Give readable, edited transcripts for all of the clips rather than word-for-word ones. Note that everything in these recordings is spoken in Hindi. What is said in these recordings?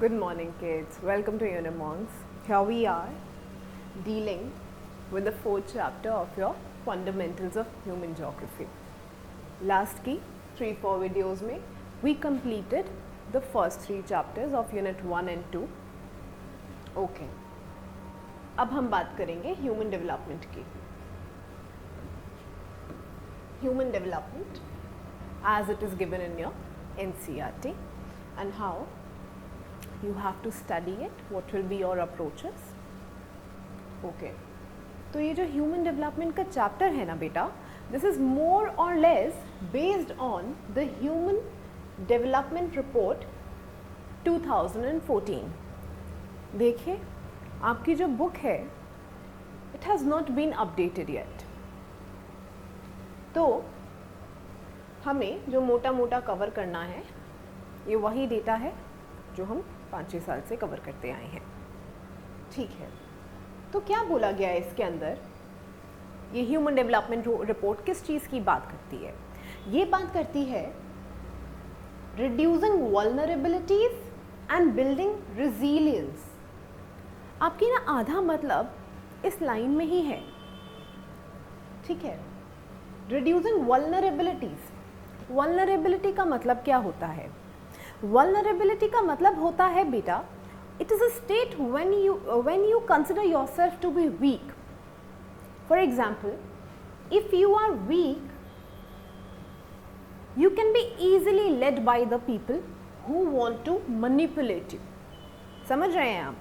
Good morning, kids. Welcome to Unimonks. Here we are dealing with the fourth chapter of your Fundamentals of Human Geography. Last की 3-4 videos में we completed the first 3 chapters of Unit 1 and 2. Okay. अब हम बात करेंगे Human Development की. Human Development as it is given in your NCERT and how you have to study it, what will be your approaches. Okay. तो ये जो ह्यूमन डेवलपमेंट का चैप्टर है ना बेटा, this is more or less based on the human development report 2014. देखिए आपकी जो बुक है it has not been updated yet. तो हमें जो मोटा मोटा कवर करना है ये वही डेटा है जो हम 5-6 साल से कवर करते आए हैं. ठीक है, तो क्या बोला गया है इसके अंदर? ये ह्यूमन डेवलपमेंट रिपोर्ट किस चीज़ की बात करती है? ये बात करती है reducing vulnerabilities and building resilience. आपकी ना आधा मतलब इस लाइन में ही है. ठीक है, रिड्यूसिंग वल्नरेबिलिटीज. वल्नरेबिलिटी का मतलब क्या होता है? वल्नरेबिलिटी का मतलब होता है बेटा, it is a state when you consider yourself to be weak. For example, if you are weak, you can be easily led by the people who want to manipulate you. समझ रहे हैं आप?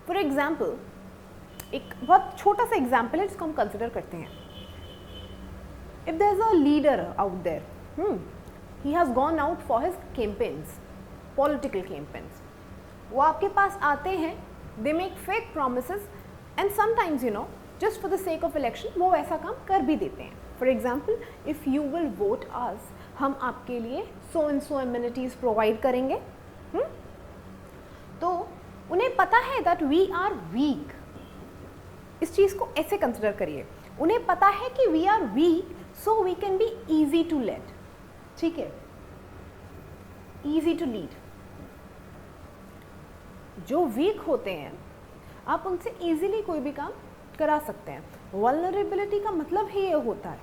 For example, एक बहुत छोटा सा एग्जाम्पल है जिसको हम कंसिडर करते हैं. If there is a leader out there, he has gone out for his campaigns, political campaigns. वो आपके पास आते हैं, they make fake promises and sometimes just for the sake of election वो ऐसा काम कर भी देते हैं. For example, if you will vote us, हम आपके लिए so and so amenities provide करेंगे. तो उन्हें पता है that we are weak. इस चीज़ को ऐसे कंसिडर करिए. उन्हें पता है कि we are weak, so we can be easy to lead. ठीक है, easy to lead. जो वीक होते हैं आप उनसे इजीली कोई भी काम करा सकते हैं. वल्नरेबिलिटी का मतलब ही ये होता है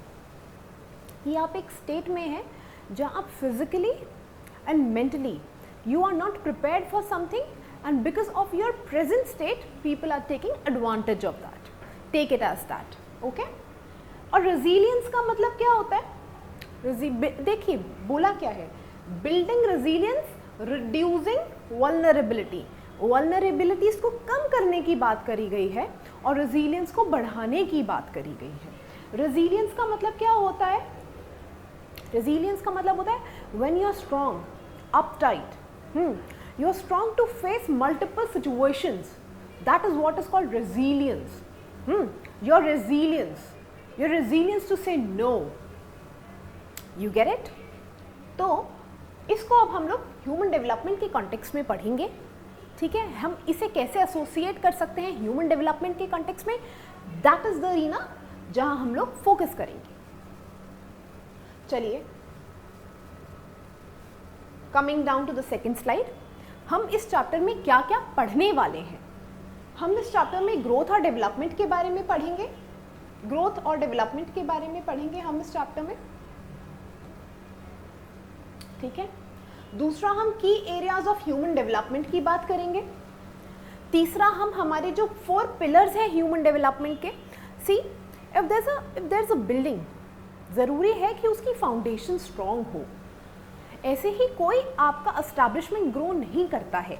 कि आप एक स्टेट में हैं जहाँ आप physically and mentally you are not prepared for something and because of your present state people are taking advantage of that. Take it as that. Okay. और रेजिलियंस का मतलब क्या होता है? देखिए बोला क्या है, building resilience, reducing vulnerability. Vulnerabilities को कम करने की बात करी गई है और रेजिलियंस को बढ़ाने की बात करी गई है. रेजिलियंस का मतलब क्या होता है? रेजिलियंस का मतलब होता है when you are strong, uptight, you are strong to face multiple situations. That is what is called resilience. Your resilience to say no. You get it? तो इसको अब हम लोग ह्यूमन डेवलपमेंट के कॉन्टेक्स्ट में पढ़ेंगे. ठीक है, हम इसे कैसे एसोसिएट कर सकते हैं ह्यूमन डेवलपमेंट के कॉन्टेक्स्ट में, दैट इज द अरीना जहां हम लोग फोकस करेंगे. चलिए, coming down to the second slide, हम इस चैप्टर में क्या क्या पढ़ने वाले हैं. हम इस चैप्टर में ग्रोथ और डेवलपमेंट के बारे में पढ़ेंगे. ग्रोथ और डेवलपमेंट के बारे में पढ़ेंगे हम इस चैप्टर में. ठीक है. दूसरा, हम की एरियाज ऑफ ह्यूमन डेवलपमेंट की बात करेंगे. तीसरा, हम हमारे जो 4 पिलर्स हैं ह्यूमन डेवलपमेंट के. See, if there is a building, ज़रूरी है कि उसकी फाउंडेशन स्ट्रॉन्ग हो. ऐसे ही कोई आपका एस्टैब्लिशमेंट ग्रो नहीं करता है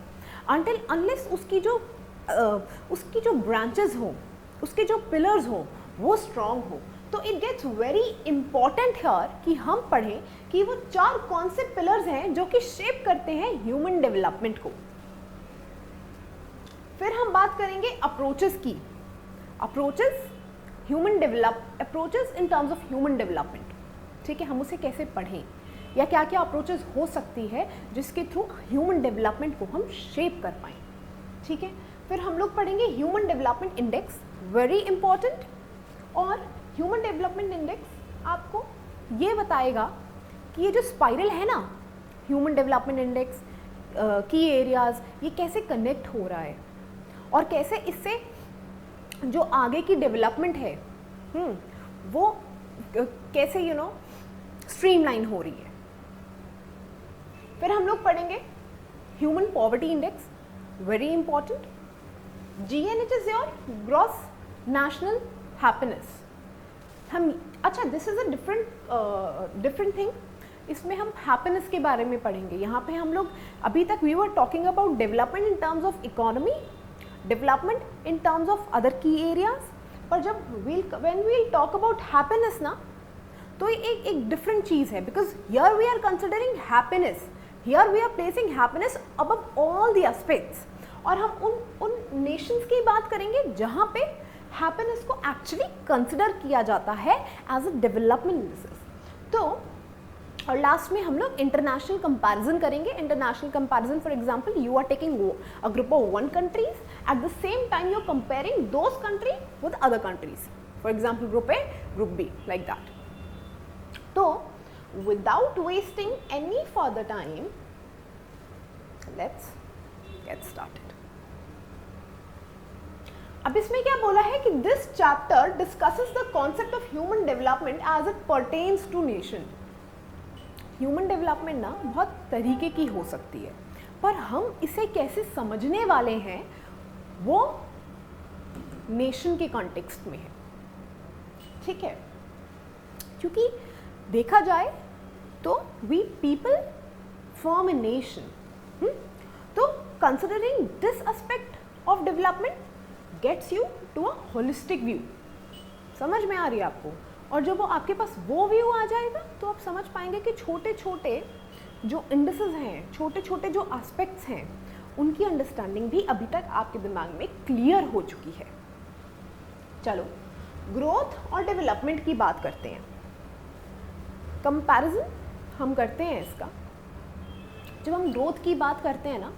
अनटिल अनलेस उसकी जो ब्रांचेस हो, उसके जो पिलर्स हो वो स्ट्रॉन्ग हो. तो it gets very important here कि हम पढ़ें कि वो 4 कौन से पिलर्स हैं जो कि शेप करते हैं ह्यूमन डेवलपमेंट को. फिर हम बात करेंगे अप्रोचेस की. Approaches in terms of human development. ठीक है, हम उसे कैसे पढ़ें या क्या क्या अप्रोचेस हो सकती है जिसके थ्रू ह्यूमन डेवलपमेंट को हम शेप कर पाएँ. ठीक है. फिर हम लोग पढ़ेंगे human development index, very important. और ह्यूमन डेवलपमेंट इंडेक्स आपको ये बताएगा कि ये जो स्पाइरल है ना, ह्यूमन डेवलपमेंट इंडेक्स, की एरियाज, ये कैसे कनेक्ट हो रहा है और कैसे इससे जो आगे की डेवलपमेंट है वो कैसे स्ट्रीमलाइन हो रही है। फिर हम लोग पढ़ेंगे human poverty index, very important. GNH is your gross national happiness. अच्छा, this is a different thing. इसमें हम हैप्पीनेस के बारे में पढ़ेंगे। यहाँ पे हम लोग अभी तक we were talking about development in terms of economy, development in terms of other key areas, पर जब when we'll talk about happiness ना, तो एक डिफरेंट चीज़ है, because here we are considering happiness, here we are placing happiness above all the aspects. और हम उन नेशंस की बात करेंगे जहाँ पे हैप्पीनेस को एक्चुअली कंसिडर किया जाता है एज अ डेवलपमेंट। तो और लास्ट में हम लोग इंटरनेशनल कंपैरिजन करेंगे। International comparison, for example, you are taking a group of 1 countries, at the same time you are comparing those country with other countries, for example group A, group B, like that. तो without wasting any further time, let's get started. अब इसमें क्या बोला है कि this chapter discusses the concept of human development as it pertains to nation. Human development ना बहुत तरीके की हो सकती है, पर हम इसे कैसे समझने वाले हैं वो नेशन के कॉन्टेक्स्ट में है, ठीक है। क्योंकि देखा जाए तो we people form a nation. तो considering this aspect of development gets you to a holistic view. समझ में आ रही है आपको? और जब वो आपके पास वो व्यू आ जाएगा तो आप समझ पाएंगे कि छोटे छोटे जो इंडिसेस हैं, छोटे छोटे जो एस्पेक्ट्स हैं, उनकी अंडरस्टैंडिंग भी अभी तक आपके दिमाग में क्लियर हो चुकी है। चलो ग्रोथ और डेवलपमेंट की बात करते हैं। कंपैरिजन हम करते हैं इसका। जब हम ग्रोथ की बात करते हैं ना,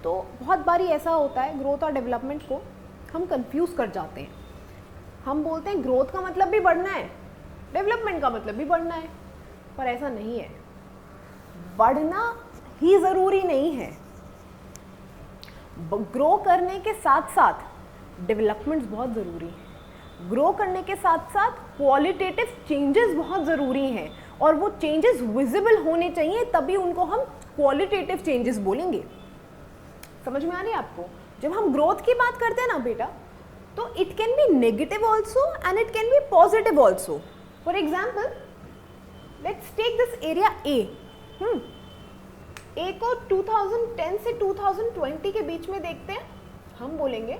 तो बहुत बारी ऐसा होता है ग्रोथ और डेवलपमेंट को हम कंफ्यूज कर जाते हैं। हम बोलते हैं ग्रोथ का मतलब भी बढ़ना है, डेवलपमेंट का मतलब भी बढ़ना है, पर ऐसा नहीं है। बढ़ना ही ज़रूरी नहीं है, ग्रो करने के साथ साथ डेवलपमेंट्स बहुत ज़रूरी है। ग्रो करने के साथ साथ क्वालिटेटिव चेंजेस बहुत ज़रूरी हैं, और वो चेंजेस विजिबल होने चाहिए, तभी उनको हम क्वालिटेटिव चेंजेस बोलेंगे। समझ में आ रही है आपको? जब हम ग्रोथ की बात करते हैं ना बेटा, तो it can be negative also and it can be positive also. For example, let's take this area A को 2010 से 2020 के बीच में देखते हैं। हम बोलेंगे,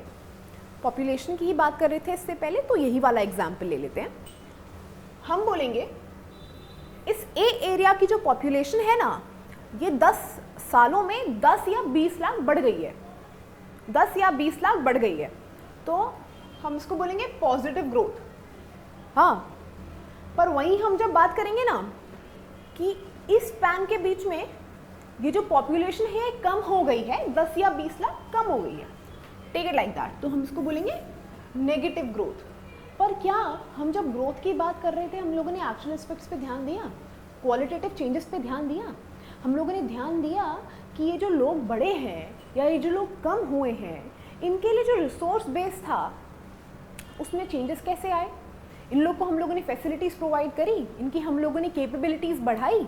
पॉपुलेशन की ही बात कर रहे थे इससे पहले, तो यही वाला एग्जाम्पल ले लेते हैं। हम बोलेंगे इस ए एरिया की जो पॉपुलेशन है ना, ये 10 सालों में 10 या 20 लाख बढ़ गई है, 10 या 20 लाख बढ़ गई है, तो हम इसको बोलेंगे पॉजिटिव ग्रोथ। हाँ, पर वहीं हम जब बात करेंगे ना कि इस स्पैन के बीच में ये जो पॉपुलेशन है कम हो गई है, 10 या 20 लाख कम हो गई है, टेक इट लाइक दैट, तो हम इसको बोलेंगे नेगेटिव ग्रोथ। पर क्या हम जब ग्रोथ की बात कर रहे थे, हम लोगों ने एक्शन एस्पेक्ट्स पे ध्यान दिया, क्वालिटेटिव चेंजेस पे ध्यान दिया? हम लोगों ने ध्यान दिया कि ये जो लोग बड़े हैं या ये जो लोग कम हुए हैं, इनके लिए जो रिसोर्स बेस था उसमें चेंजेस कैसे आए? इन लोग को हम लोगों ने फैसिलिटीज़ प्रोवाइड करी, इनकी हम लोगों ने कैपेबिलिटीज़ बढ़ाई,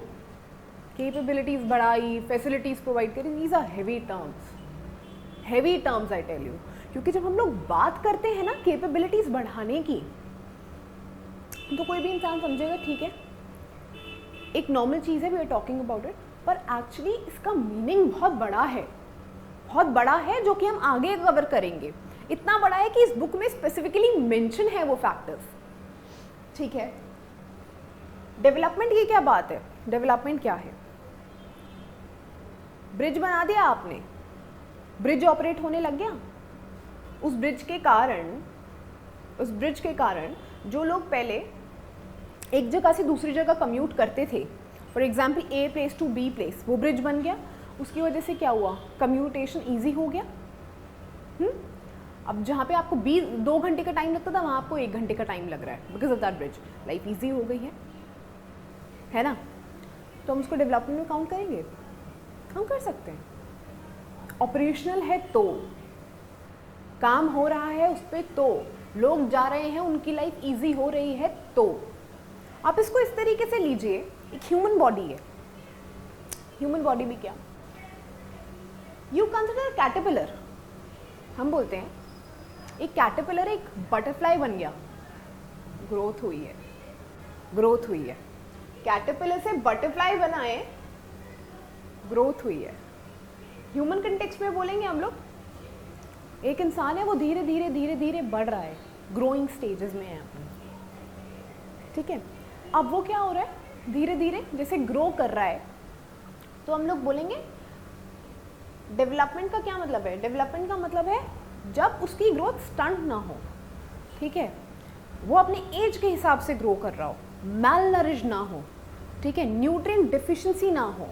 फैसिलिटीज़ प्रोवाइड करी। These are heavy terms I tell you, क्योंकि जब हम लोग बात करते हैं ना कैपेबिलिटीज़ बढ़ाने की, तो कोई भी इंसान समझेगा ठीक है एक नॉर्मल चीज़ है, we are talking about it, पर एक्चुअली इसका मीनिंग बहुत बड़ा है जो कि हम आगे कवर करेंगे। इतना बड़ा है कि इस बुक में स्पेसिफिकली मेंशन है वो फैक्टर्स, ठीक है। डेवलपमेंट की क्या बात है? डेवलपमेंट क्या है? ब्रिज बना दिया आपने, ब्रिज ऑपरेट होने लग गया। उस ब्रिज के कारण जो लोग पहले एक जगह से दूसरी जगह कम्यूट करते थे, for example a place to be place, वो ब्रिज बन गया, उसकी वजह से क्या हुआ? कम्यूटेशन ईजी हो गया। अब जहाँ पे आपको 2 घंटे का टाइम लगता था, वहाँ आपको 1 घंटे का टाइम लग रहा है because of that bridge. Life easy हो गई है ना? तो हम उसको डेवलपमेंट में काउंट करेंगे? हम कर सकते हैं। ऑपरेशनल है तो, काम हो रहा है उस पर तो, लोग जा रहे हैं, उनकी लाइफ इजी हो रही है तो। आप इसको इस तरीके से लीजिए, एक ह्यूमन बॉडी है, ह्यूमन बॉडी भी क्या, यू कंसिडर कैटरपिलर, हम बोलते हैं एक कैटरपिलर एक बटरफ्लाई बन गया, ग्रोथ हुई है, ग्रोथ हुई है, कैटरपिलर से बटरफ्लाई बनाए, ग्रोथ हुई है। ह्यूमन कंटेक्स्ट में बोलेंगे हम लोग, एक इंसान है वो धीरे धीरे धीरे धीरे बढ़ रहा है, ग्रोइंग स्टेजेस में है अपने, ठीक है। अब वो क्या हो रहा है, धीरे धीरे जैसे ग्रो कर रहा है, तो हम लोग बोलेंगे डेवलपमेंट का क्या मतलब है, डेवलपमेंट का मतलब है जब उसकी ग्रोथ स्टंट ना हो, ठीक है, वो अपने एज के हिसाब से ग्रो कर रहा हो, मैलनरिश ना हो, ठीक है, न्यूट्रिएंट डिफिशिएंसी ना हो,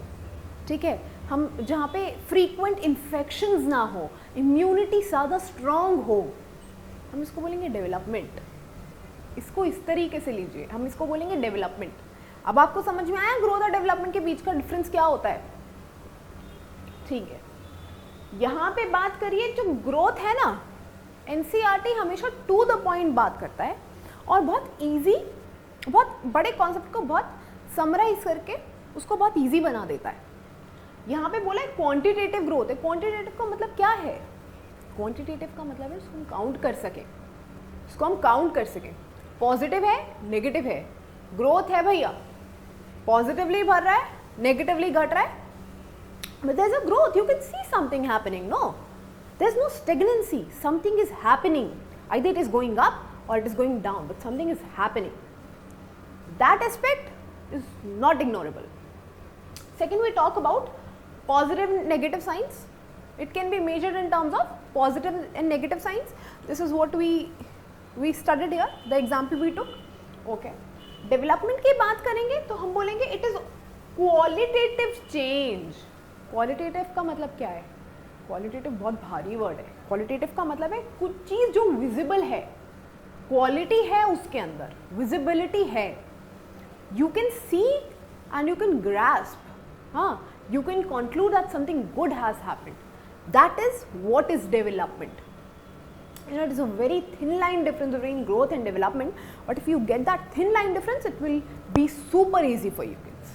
ठीक है, हम जहाँ पे फ्रीक्वेंट इन्फेक्शंस ना हो, इम्यूनिटी ज़्यादा स्ट्रॉन्ग हो, हम इसको बोलेंगे डेवलपमेंट। इसको इस तरीके से लीजिए, हम इसको बोलेंगे डेवलपमेंट। अब आपको समझ में आया ग्रोथ और डेवलपमेंट के बीच का डिफरेंस क्या होता है, ठीक है। यहाँ पे बात करिए, जो ग्रोथ है ना, एनसीईआरटी हमेशा टू द पॉइंट बात करता है और बहुत इजी, बहुत बड़े कॉन्सेप्ट को बहुत समराइज करके उसको बहुत इजी बना देता है। यहाँ पे बोला है क्वांटिटेटिव ग्रोथ है, क्वांटिटेटिव का मतलब क्या है, क्वांटिटेटिव का मतलब है उसको हम काउंट कर सकें, उसको हम काउंट कर सकें, पॉजिटिव है नेगेटिव है, ग्रोथ है भैया, पॉजिटिवली बढ़ रहा है नेगेटिवली घट रहा है, but there's a growth, you can see something happening, no, there's no stagnancy, something is happening, either it is going up or it is going down, but something is happening, that aspect is not ignorable. Second, we talk about positive and negative signs. It can be measured in terms of positive and negative signs. This is what we studied here, the example we took, okay. Development की बात करेंगे तो हम बोलेंगे it is qualitative change. Qualitative का मतलब क्या है, क्वालिटेटिव बहुत भारी वर्ड है, क्वालिटेटिव का मतलब है कुछ चीज़ जो विजिबल है, क्वालिटी है उसके अंदर, विजिबिलिटी है, you can see and you can grasp, हाँ, you can conclude that something good has happened, that is what is development. It is a very thin line difference between growth and development, but if you get that thin line difference, it will be super easy for you kids.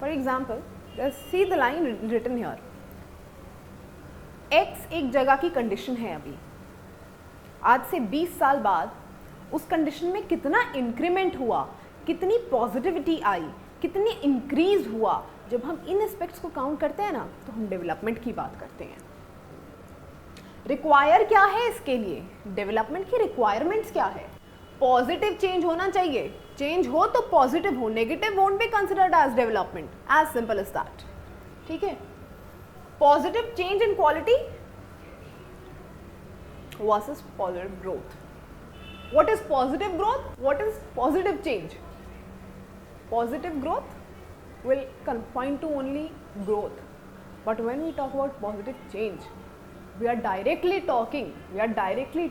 For example, just see the line written here. X एक जगह की कंडीशन है, अभी आज से 20 साल बाद उस कंडीशन में कितना इंक्रीमेंट हुआ, कितनी पॉजिटिविटी आई, कितनी इंक्रीज हुआ, जब हम इन एस्पेक्ट्स को काउंट करते हैं ना, तो हम डेवलपमेंट की बात करते हैं। रिक्वायर क्या है इसके लिए, डेवलपमेंट की रिक्वायरमेंट्स क्या है, पॉजिटिव चेंज होना चाहिए, चेंज हो तो पॉजिटिव हो, negative won't be considered as development, as simple as that, ठीक है। Positive change in quality versus positive growth. What is positive growth, what is positive change? Positive growth will confine to only growth, but when we talk about positive change, we are directly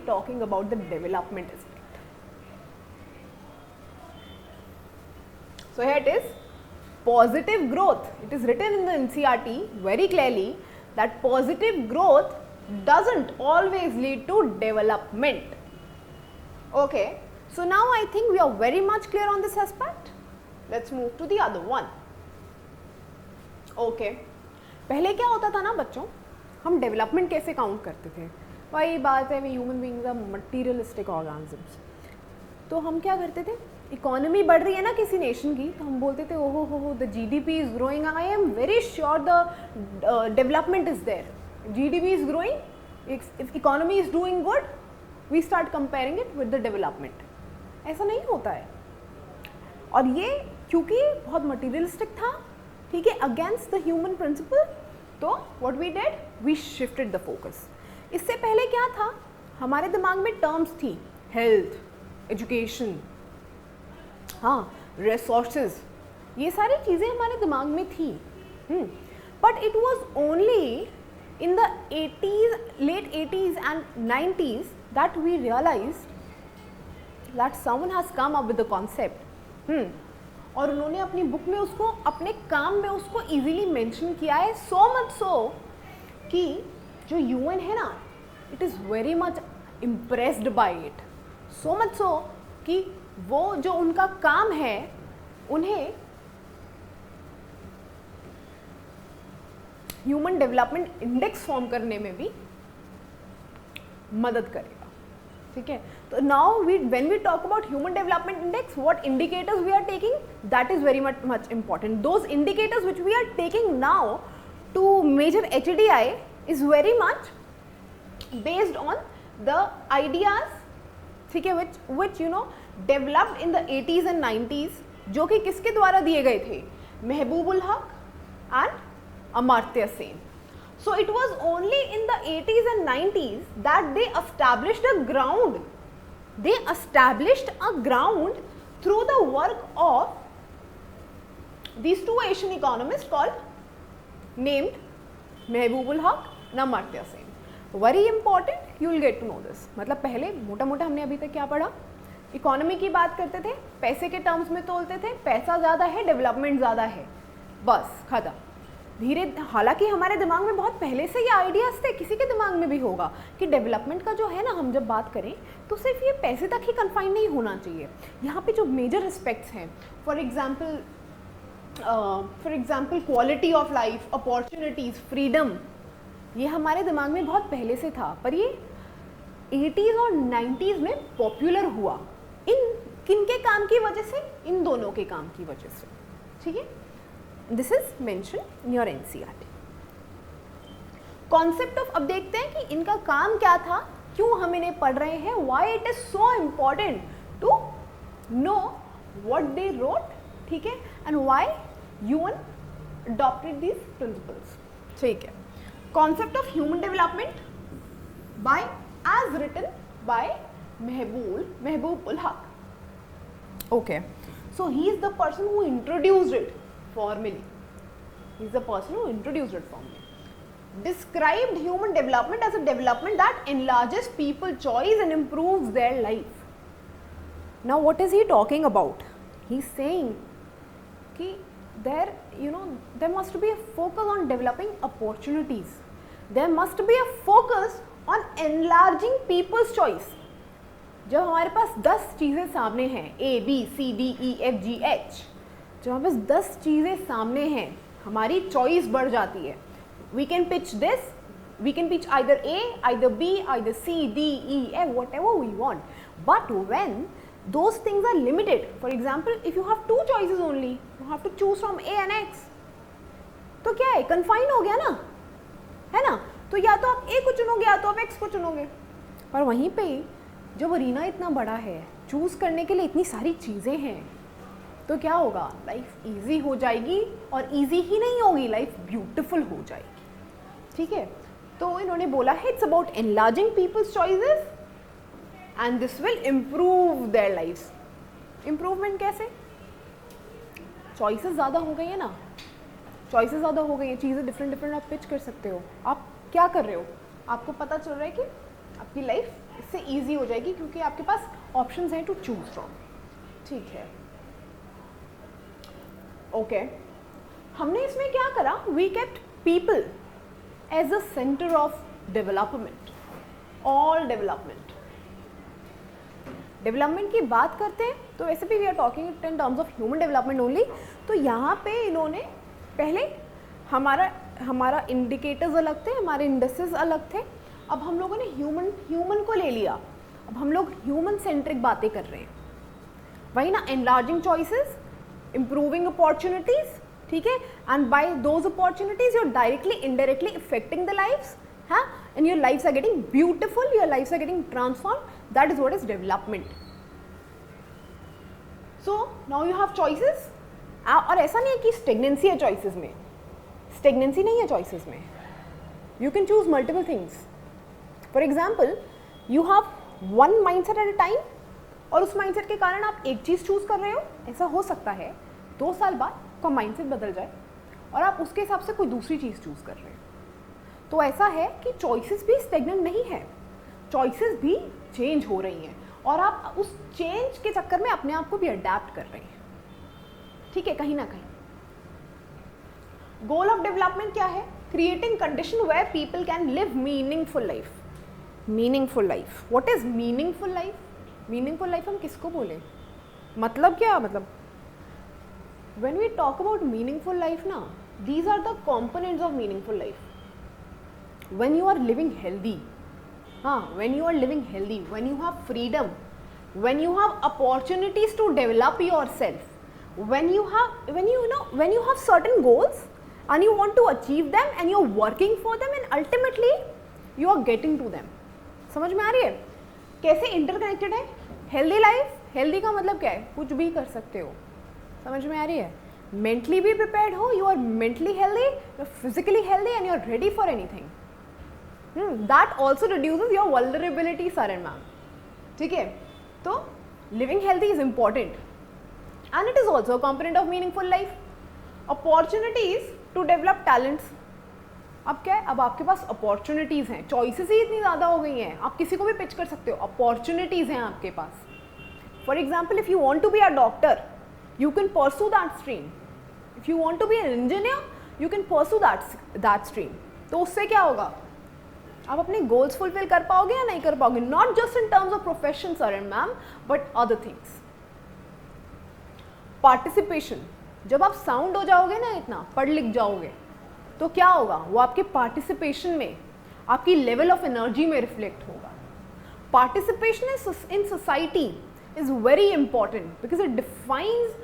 talking about the development aspect. So here it is, positive growth. It is written in the NCERT very clearly that positive growth doesn't always lead to development. Okay, so now I think we are very much clear on this aspect. Let's move to the other one. Okay, पहले क्या होता था ना बच्चों, हम डेवलपमेंट कैसे काउंट करते थे, वही बात है, we human beings are materialistic organisms. तो हम क्या करते थे, इकोनॉमी बढ़ रही है ना किसी नेशन की, तो हम बोलते थे ओहो हो the GDP is growing, I am very sure the development is there, GDP is growing, if economy is doing good, we start comparing it with the development. ऐसा नहीं होता है, और ये क्योंकि बहुत मटीरियलिस्टिक था, ठीक है, अगेंस्ट द ह्यूमन प्रिंसिपल, तो what we did, we shifted the focus. इससे पहले क्या था, हमारे दिमाग में टर्म्स थी, हेल्थ, एजुकेशन, हाँ, रिसोर्सेज, ये सारी चीज़ें हमारे दिमाग में थी, but it was only in the 80s, late 80s and 90s that we realised that someone has come up with the concept, और उन्होंने अपनी बुक में उसको, अपने काम में उसको इजीली मेंशन किया है, सो मच सो कि जो यूएन है ना, it is very much impressed by it, so much so कि वो जो उनका काम है उन्हें ह्यूमन डेवलपमेंट इंडेक्स फॉर्म करने में भी मदद करेगा, ठीक है। तो now when we talk about human development index, what indicators we are taking, that is very much important. Those indicators which we are taking now to measure HDI is very much based on the ideas, ठीक है, which you know developed in the 80s and 90s, जो कि किसके द्वारा दिए गए थे, महबूबुल हक and Amartya Sen. So it was only in the 80s and 90s that they established a ground. They established a ground through the work of these two Asian economists called named Mehboob ul Haq and Amartya Sen. Very important, you will get to know this. मतलब पहले मोटा मोटा हमने अभी तक क्या पढ़ा, इकोनॉमी की बात करते थे, पैसे के टर्म्स में तोलते थे, पैसा ज़्यादा है, डेवलपमेंट ज़्यादा है, बस खत्म. धीरे, हालांकि हमारे दिमाग में बहुत पहले से ये आइडियाज़ थे, किसी के दिमाग में भी होगा कि डेवलपमेंट का जो है ना, हम जब बात करें तो सिर्फ ये पैसे तक ही कन्फाइन नहीं होना चाहिए. यहाँ पे जो मेजर एस्पेक्ट्स हैं, for example quality of life, opportunities, freedom, ये हमारे दिमाग में बहुत पहले से था, पर ये 80s और 90s में पॉपुलर हुआ. इन किनके काम की वजह से, इन दोनों के काम की वजह से, ठीक है. This is mentioned in your NCERT. Concept of, अब देखते हैं कि इनका काम क्या था, क्यों हम इन्हें पढ़ रहे हैं, why it is so important to know what they wrote, ठीक है, and why UN adopted these principles, ठीक है. Concept of human development by as written by Mehboob ul Haq. Okay, so he is the person who introduced it formally. He is the person who introduced it formally. Described human development as a development that enlarges people's choice and improves their life. Now what is he talking about? He is saying कि there must be a focus on developing opportunities. There must be a focus on enlarging people's choice. जब हमारे पास 10 चीज़ें सामने हैं, A, B, C, D, E, F, G, H, जब हमारे पास 10 चीज़ें सामने हैं, हमारी चॉइस बढ़ जाती है. We can pitch this, we can pitch either A, either B, either C, D, E, F, whatever we want. But when those things are limited, for example, if you have 2 choices only, you have to choose from A and X, तो क्या है, कन्फाइन हो गया ना, है ना. तो या तो आप A को चुनोगे या तो आप X को चुनोगे. पर वहीं पे जब अरीना इतना बड़ा है, चूज़ करने के लिए इतनी सारी चीज़ें हैं, तो क्या होगा, लाइफ इजी हो जाएगी, और इजी ही नहीं होगी, लाइफ ब्यूटीफुल हो जाएगी, ठीक है. तो इन्होंने बोला है it's about enlarging people's choices and this will improve their lifes. Improvement कैसे, चॉइसेस ज़्यादा हो गई है ना, चॉइसेस ज़्यादा हो गई हैं, चीज़ें डिफरेंट आप पिच कर सकते हो. आप क्या कर रहे हो, आपको पता चल रहा है कि आपकी लाइफ इससे ईजी हो जाएगी, क्योंकि आपके पास ऑप्शंस हैं टू चूज फ्रॉम, ठीक है. ओके, हमने इसमें क्या करा, we kept people as a centre of development. All development की बात करते हैं तो वैसे भी we are talking in terms of human development only. तो यहाँ पे इन्होंने पहले हमारा इंडिकेटर्स अलग थे, हमारे इंडेक्सेस अलग थे. अब हम लोगों ने ह्यूमन को ले लिया, अब हम लोग ह्यूमन सेंट्रिक बातें कर रहे हैं, वही ना. एनलार्जिंग चॉइसेस, improving opportunities, ठीक है, and by those opportunities you're directly indirectly affecting the lives, huh? And your lives are getting beautiful, your lives are getting transformed. That is what is development. So now you have choices. और ऐसा नहीं है कि stagnancy है choices में, stagnancy नहीं है choices में. You can choose multiple things. For example, you have one mindset at a time, और उस माइंडसेट के कारण आप एक चीज़ चूज़ कर रहे हो. ऐसा हो सकता है 2 साल बाद आपका माइंडसेट बदल जाए और आप उसके हिसाब से कोई दूसरी चीज़ चूज़ कर रहे हो. तो ऐसा है कि चॉइसेस भी स्टेगनेंट नहीं है, चॉइसेस भी चेंज हो रही हैं. और आप उस चेंज के चक्कर में अपने आप को भी अडेप्ट कर रहे हैं, ठीक है, कहीं ना कहीं। गोल ऑफ डेवलपमेंट क्या है? Creating condition where people can live meaningful life. Meaningful life, what is meaningful life? Meaningful life हम किसको बोले, मतलब क्या, मतलब when we talk about meaningful life ना, these are the components of meaningful life. When you are living healthy, हाँ, when you are living healthy, when you have freedom, when you have opportunities to develop yourself, when you have certain goals and you want to achieve them and you're working for them and ultimately you are getting to them। समझ में आ रही है कैसे इंटरकनेक्टेड है? हेल्दी लाइफ, हेल्दी का मतलब क्या है? कुछ भी कर सकते हो, समझ में आ रही है? मेंटली भी प्रिपेयर्ड हो, you are mentally healthy, you are physically healthy and you are ready for anything. That also reduces your vulnerability sir and ma'am, ठीक है? तो living healthy is important and it is also a component of meaningful life। opportunities to develop talents, अब क्या है, अब आपके पास अपॉर्चुनिटीज़ हैं, चॉइसेस ही इतनी ज़्यादा हो गई हैं, आप किसी को भी पिच कर सकते हो, अपॉर्चुनिटीज़ हैं आपके पास। For example, if you want to be a doctor, you can pursue that stream. If you want to be an engineer, you can pursue that stream. तो उससे क्या होगा, आप अपने गोल्स फुलफिल कर पाओगे या नहीं कर पाओगे, not just in terms of profession sir and ma'am, but other things. Participation, जब आप साउंड हो जाओगे ना, इतना पढ़ लिख जाओगे, तो क्या होगा, वो आपके पार्टिसिपेशन में, आपकी लेवल ऑफ एनर्जी में रिफ्लेक्ट होगा। Participation in society is very important because it defines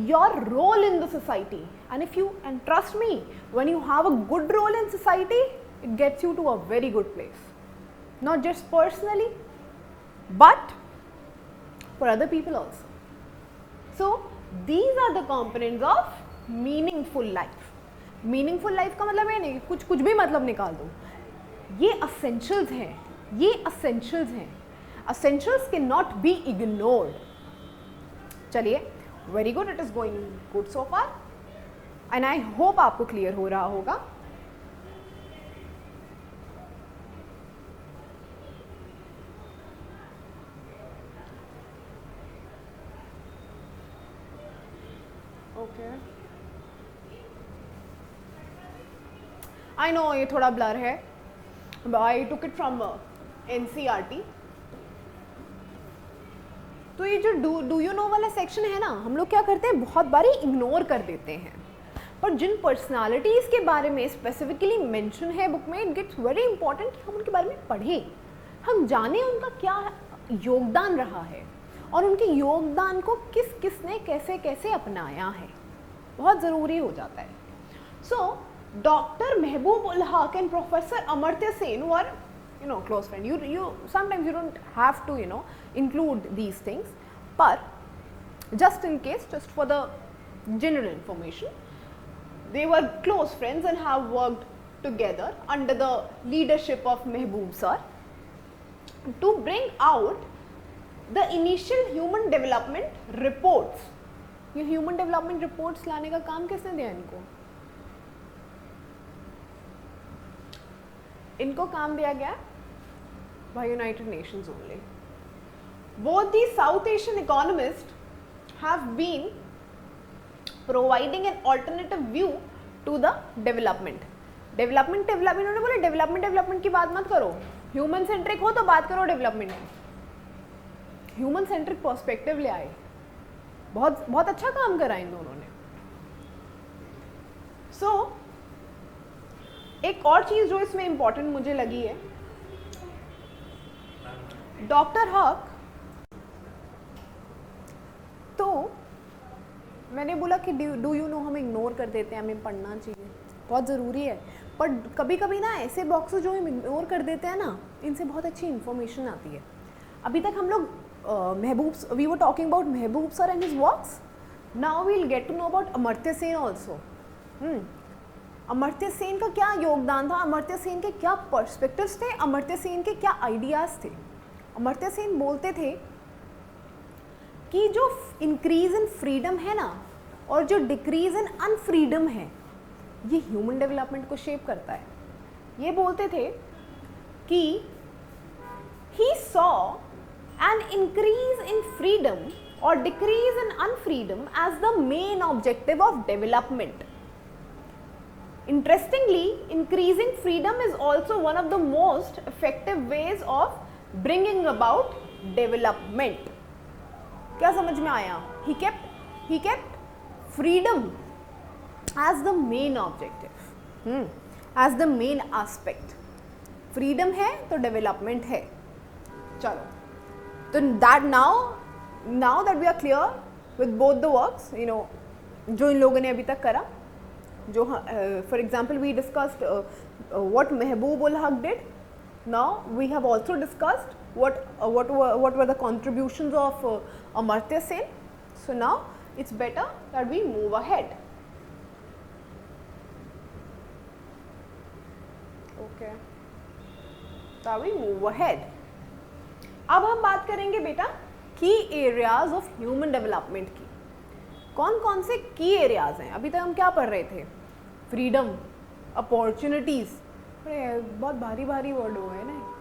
your role in the society and trust me, when you have a good role in society, it gets you to a very good place, not just personally but for other people also। So these are the components of meaningful life। meaningful life का मतलब ये नहीं कुछ भी मतलब निकाल दो, ये essentials हैं, ये essentials हैं, essentials cannot be ignored। चलिए, very good, it is going good so far and I hope आपको clear हो रहा होगा। Okay। I know ये थोड़ा ब्लर है, I took it from NCERT। तो ये जो डू यू नो वाला सेक्शन है ना, हम लोग क्या करते हैं, बहुत बारी इग्नोर कर देते हैं, पर जिन पर्सनालिटीज़ के बारे में स्पेसिफिकली मेंशन है बुक में, इट गेट्स वेरी इंपॉर्टेंट कि हम उनके बारे में पढ़ें, हम जानें उनका क्या योगदान रहा है और उनके योगदान को किस किस ने कैसे कैसे अपनाया है, बहुत ज़रूरी हो जाता है। So doctor Mehboob ul Haq and professor Amartya Sen were close friend। You sometimes you don't have to include these things, but just in case, just for the general information, they were close friends and have worked together under the leadership of Mehboob sir to bring out the initial human development reports। ये human development reports लाने का काम किसने दिया इनको? इनको काम दिया गया by United Nations only। Both these South Asian economists have been providing an alternative view to the development। इन्होंने बोला डेवलपमेंट की बात मत करो, ह्यूमन सेंट्रिक हो तो बात करो डेवलपमेंट की। ह्यूमन सेंट्रिक पर्सपेक्टिव ले आए, बहुत अच्छा काम करा इन दोनों ने। सो एक और चीज जो इसमें इंपॉर्टेंट मुझे लगी है, डॉक्टर हक, तो मैंने बोला कि डू यू नो हम इग्नोर कर देते हैं, हमें पढ़ना चाहिए, बहुत ज़रूरी है, पर कभी कभी ना ऐसे बॉक्सेस जो हम इग्नोर कर देते हैं ना, इनसे बहुत अच्छी इन्फॉर्मेशन आती है। अभी तक हम लोग we were talking about Mahbub sir and his works, now we will get to know about Amartya Sen also. Amartya Sen का क्या योगदान था, अमर्त्य सेन के क्या पर्सपेक्टिव्स थे, अमर्त्य सेन के क्या आइडियाज़ थे। अमर्त्य सेन बोलते थे कि जो इंक्रीज इन फ्रीडम है ना और जो डिक्रीज इन अनफ्रीडम है, ये ह्यूमन डेवलपमेंट को शेप करता है। ये बोलते थे कि he saw an increase in freedom or decrease in unfreedom as the main objective of development. Interestingly, increasing freedom is also one of the most effective ways of bringing about development. क्या समझ में आया? He kept freedom as the main objective, as the main aspect. Freedom है तो development है. चलो, तो that now that we are clear with both the works, you know, जो इन लोगों ने अभी तक करा, जो for example we discussed what Mehboob ul Haq did. Now we have also discussed what were the contributions of Amartya Sen. So now it's better that we move ahead. Okay, that we move ahead. अब हम बात करेंगे बेटा की एरियाज ऑफ ह्यूमन डेवलपमेंट की. कौन कौन से की एरियाज हैं? अभी तक हम क्या पढ़ रहे थे? Freedom, opportunities. अरे बहुत भारी भारी वर्ड हो गए ना,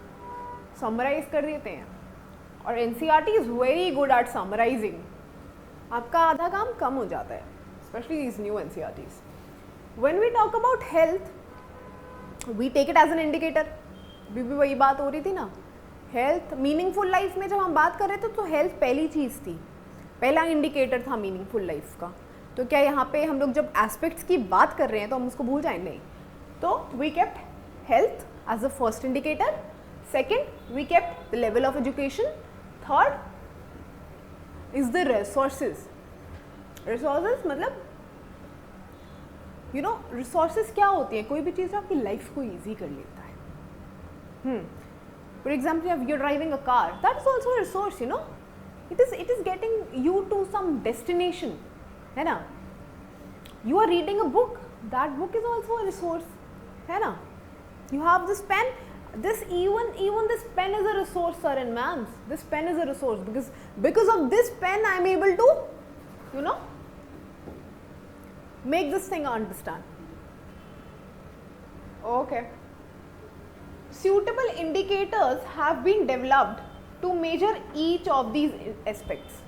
समराइज कर देते हैं. और NCERT is very good at summarising. आपका आधा काम कम हो जाता है, specially this new NCERTs. When we talk about health, we take it as an indicator. भी वही बात हो रही थी ना, हेल्थ मीनिंगफुल लाइफ में जब हम बात कर रहे थे तो हेल्थ पहली चीज़ थी, पहला इंडिकेटर था मीनिंगफुल लाइफ का. तो क्या यहाँ पे हम लोग जब एस्पेक्ट्स की बात कर रहे हैं तो हम उसको भूल जाएंगे? नहीं. तो we kept health as the first indicator. Second, we kept the level of education. Third is the resources. Resources मतलब रिसोर्सेज क्या होती है? कोई भी चीज़ आपकी लाइफ को ईजी कर लेता है. For example, if you're driving a car, that is also a resource, you know. It is getting you to some destination, है ना. You are reading a book, that book is also a resource, है ना. You have this pen, even this pen is a resource, sir and ma'ams. This pen is a resource because of this pen I am able to, you know, make this thing understand. Okay. Suitable indicators have been developed to measure each of these aspects.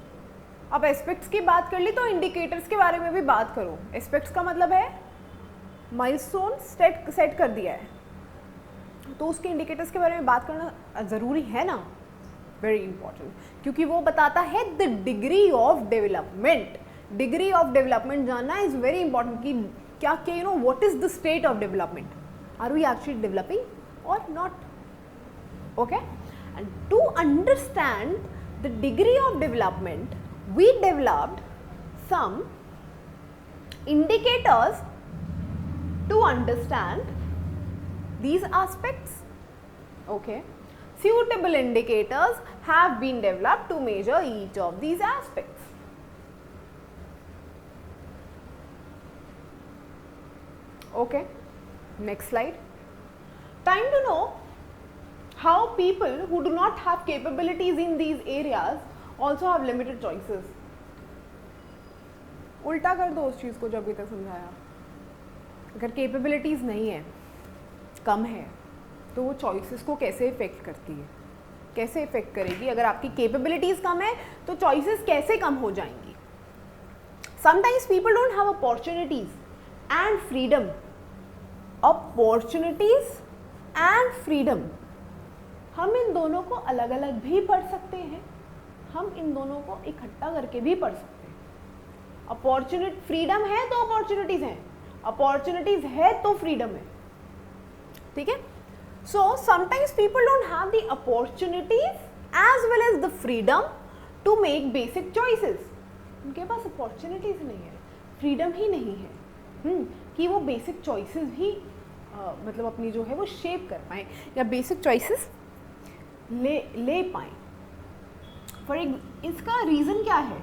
अब एस्पेक्ट्स की बात कर ली तो इंडिकेटर्स के बारे में भी बात करो. एस्पेक्ट्स का मतलब है माइलस्टोन सेट कर दिया है, तो उसके इंडिकेटर्स के बारे में बात करना ज़रूरी है ना. वेरी इंपॉर्टेंट, क्योंकि वो बताता है the degree of development. Degree of development जानना इज़ वेरी इंपॉर्टेंट कि क्या you know what is the state of development. Are we actually developing or not? Okay, and to understand the degree of development, we developed some indicators to understand these aspects. Okay, suitable indicators have been developed to measure each of these aspects. Okay, next slide. Time to know how people who do not have capabilities in these areas also have limited choices. उल्टा कर दो उस चीज़ को जो अभी तक समझाया. अगर कैपेबिलिटीज़ नहीं है, कम है, तो वो चॉइसेस को कैसे इफेक्ट करती है? कैसे इफेक्ट करेगी? अगर आपकी कैपेबिलिटीज़ कम है तो चॉइसेस कैसे कम हो जाएंगी? Sometimes people don't have opportunities and freedom. Opportunities and freedom, हम इन दोनों को अलग अलग भी पढ़ सकते हैं, हम इन दोनों को इकट्ठा करके भी पढ़ सकते हैं. अपॉर्चुनिटी, फ्रीडम है तो अपॉर्चुनिटीज हैं, अपॉर्चुनिटीज है तो फ्रीडम है. ठीक है. So sometimes people don't have the opportunities as well as the freedom to make basic choices. उनके पास अपॉर्चुनिटीज नहीं है, फ्रीडम ही नहीं है कि वो बेसिक चॉइसेस भी मतलब अपनी जो है वो शेप कर पाएँ या बेसिक चॉइसेस ले पाएँ. फॉर इसका रीज़न क्या है?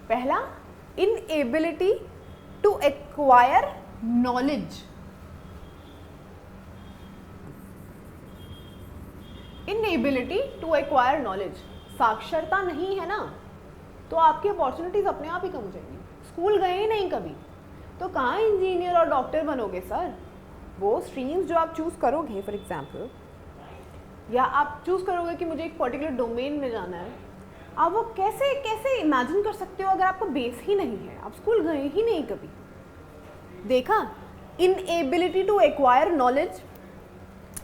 पहला, inability to acquire knowledge. Inability to acquire knowledge, साक्षरता नहीं है ना, तो आपकी अपॉर्चुनिटीज अपने आप ही कम हो जाएंगी. स्कूल गए ही नहीं कभी तो कहाँ इंजीनियर और डॉक्टर बनोगे सर? वो स्ट्रीम्स जो आप चूज़ करोगे, फॉर एग्जांपल या आप चूज़ करोगे कि मुझे एक पर्टिकुलर डोमेन में जाना है, आप वो कैसे कैसे इमेजिन कर सकते हो अगर आपको बेस ही नहीं है, आप स्कूल गए ही नहीं कभी। देखा, इनएबिलिटी टू एक्वायर नॉलेज।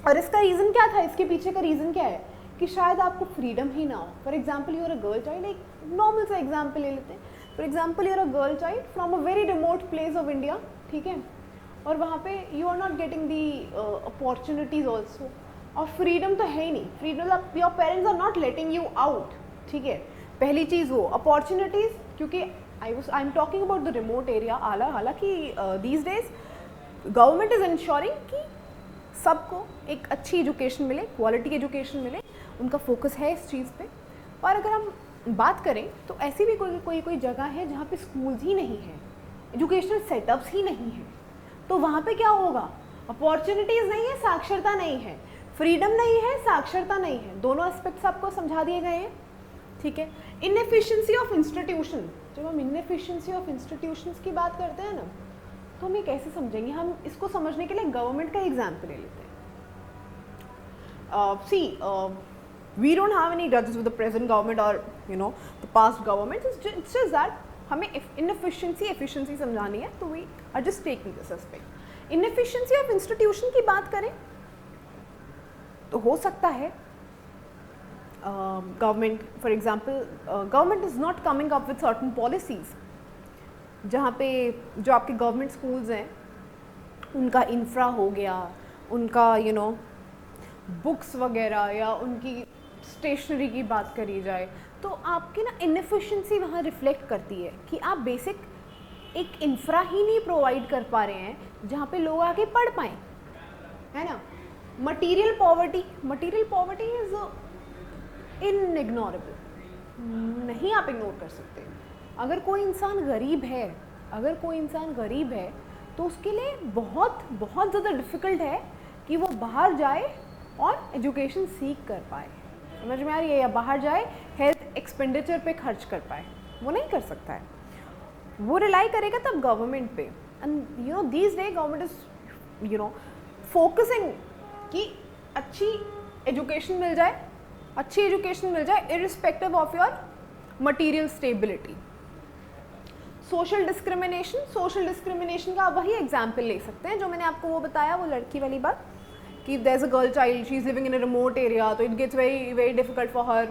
और इसका रीज़न क्या था, इसके पीछे का रीज़न क्या है कि शायद आपको फ्रीडम ही ना हो। For example you are a girl child, एक नॉर्मल सा एग्जाम्पल ले लेते हैं। For example you are a girl child from a very remote place of India, ठीक है, और वहाँ पे you are not getting the opportunities also, और फ्रीडम तो है ही नहीं, freedom your parents are not letting you out, ठीक है। पहली चीज़ वो अपॉर्चुनिटीज़, क्योंकि I am talking about the remote area. हालांकि these days government is ensuring कि सबको एक अच्छी एजुकेशन मिले, क्वालिटी एजुकेशन मिले, उनका फोकस है इस चीज़ पे। पर अगर हम बात करें तो ऐसी भी कोई जगह है जहाँ पे स्कूल्स ही नहीं है, एजुकेशनल सेटअप्स ही नहीं है, तो वहाँ पे क्या होगा, अपॉर्चुनिटीज़ नहीं है, साक्षरता नहीं है, फ्रीडम नहीं है, साक्षरता नहीं है, दोनों एस्पेक्ट्स आपको समझा दिए गए हैं, ठीक है। इनएफिशिएंसी ऑफ इंस्टीट्यूशन, जब हम इनएफिशिएंसी ऑफ इंस्टीट्यूशंस की बात करते हैं ना, तो हम ये कैसे समझेंगे, हम इसको समझने के लिए गवर्नमेंट का एग्जाम्पल ले लेते हैं। We don't have any grudges with the present government or the past government. It's just that हमें inefficiency efficiency समझानी है, तो we are just taking this aspect. Inefficiency of institution की बात करें तो हो सकता है government, for example, government is not coming up with certain policies, जहाँ पे जो आपके गवर्नमेंट स्कूल्स हैं उनका इंफ्रा हो गया, उनका बुक्स वगैरह या उनकी स्टेशनरी की बात करी जाए, तो आपकी ना इनएफिशिएंसी वहाँ रिफ्लेक्ट करती है कि आप बेसिक एक इंफ्रा ही नहीं प्रोवाइड कर पा रहे हैं जहाँ पे लोग आके पढ़ पाएँ, है ना। मटीरियल पॉवर्टी इज इनइग्नोरेबल, नहीं आप इग्नोर कर सकते। अगर कोई इंसान गरीब है तो उसके लिए बहुत बहुत ज़्यादा डिफ़िकल्ट है कि वो बाहर जाए और एजुकेशन सीख कर पाए, समझ में आ रही है, या बाहर जाए हेल्थ एक्सपेंडिचर पे खर्च कर पाए, वो नहीं कर सकता है, वो रिलाई करेगा तब गवर्नमेंट पे। And these day government is focusing कि अच्छी एजुकेशन मिल जाए irrespective of your material stability. Social discrimination का वही एग्जाम्पल ले सकते हैं जो मैंने आपको वो बताया, वो लड़की वाली बात कि there is a girl child, she is living in a remote area, तो it gets very very difficult for her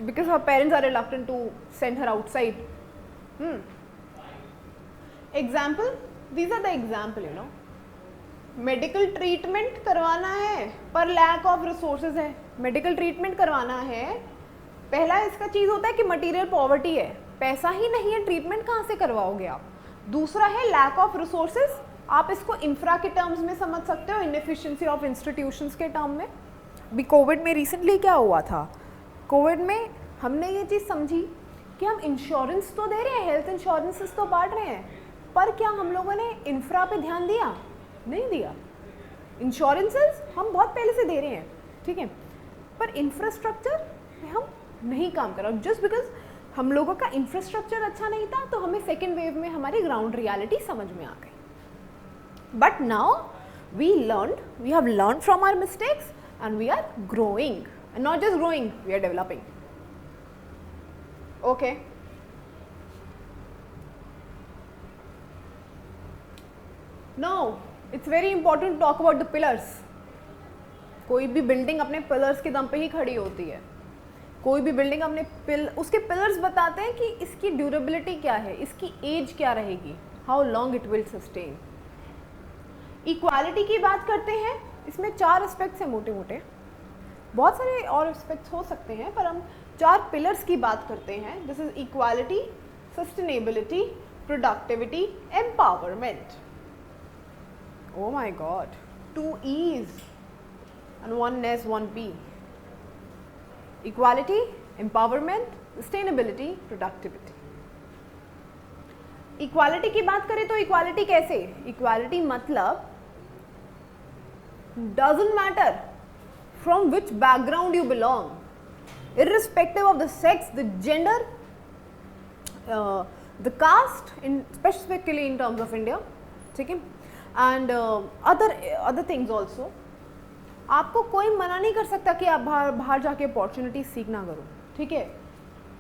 because her parents are reluctant to send her outside. Example, these are the example, medical treatment करवाना है पर लैक ऑफ रिसोर्सेज है। मेडिकल ट्रीटमेंट करवाना है, पहला इसका चीज़ होता है कि मटीरियल पॉवर्टी है, पैसा ही नहीं है, ट्रीटमेंट कहाँ से करवाओगे आप। दूसरा है लैक ऑफ रिसोर्सेज, आप इसको इंफ्रा के टर्म्स में समझ सकते हो, इनएफिशिएंसी ऑफ इंस्टीट्यूशंस के टर्म में। अभी कोविड में रिसेंटली क्या हुआ था, कोविड में हमने ये चीज़ समझी कि हम इंश्योरेंस तो दे रहे हैं, हेल्थ इंश्योरेंसेस तो बांट रहे हैं, पर क्या हम लोगों ने इंफ्रा पे ध्यान दिया? नहीं दिया। इंश्योरेंसेस हम बहुत पहले से दे रहे हैं, ठीक है, पर इंफ्रास्ट्रक्चर में हम नहीं काम कर रहे, जस्ट बिकॉज हम लोगों का इंफ्रास्ट्रक्चर अच्छा नहीं था, तो हमें सेकेंड वेव में हमारी ग्राउंड रियलिटी समझ में आ गई। But now we have learned from our mistakes and we are growing, and not just growing, we are developing. Okay, now it's very important to talk about the pillars. कोई भी बिल्डिंग अपने पिलर्स के दम पे ही खड़ी होती है, कोई भी बिल्डिंग अपने उसके पिलर्स बताते हैं कि इसकी ड्यूरेबिलिटी क्या है, इसकी एज क्या रहेगी, how long it will sustain. Equality की बात करते हैं, इसमें 4 एस्पेक्ट्स हैं मोटे मोटे, बहुत सारे और एस्पेक्ट्स हो सकते हैं, पर हम 4 पिलर्स की बात करते हैं। This is equality, sustainability, productivity, empowerment. Oh my God, 2 E's and 1 S, 1 P. Equality, empowerment, sustainability, productivity. Equality की बात करें तो equality कैसे? Equality मतलब doesn't matter from which background you belong, irrespective of the sex, the gender, the caste, specifically in terms of India, ठीक है, and other things also. आपको कोई मना नहीं कर सकता कि आप बाहर जाके अपॉर्चुनिटीज सीखना करो, ठीक है।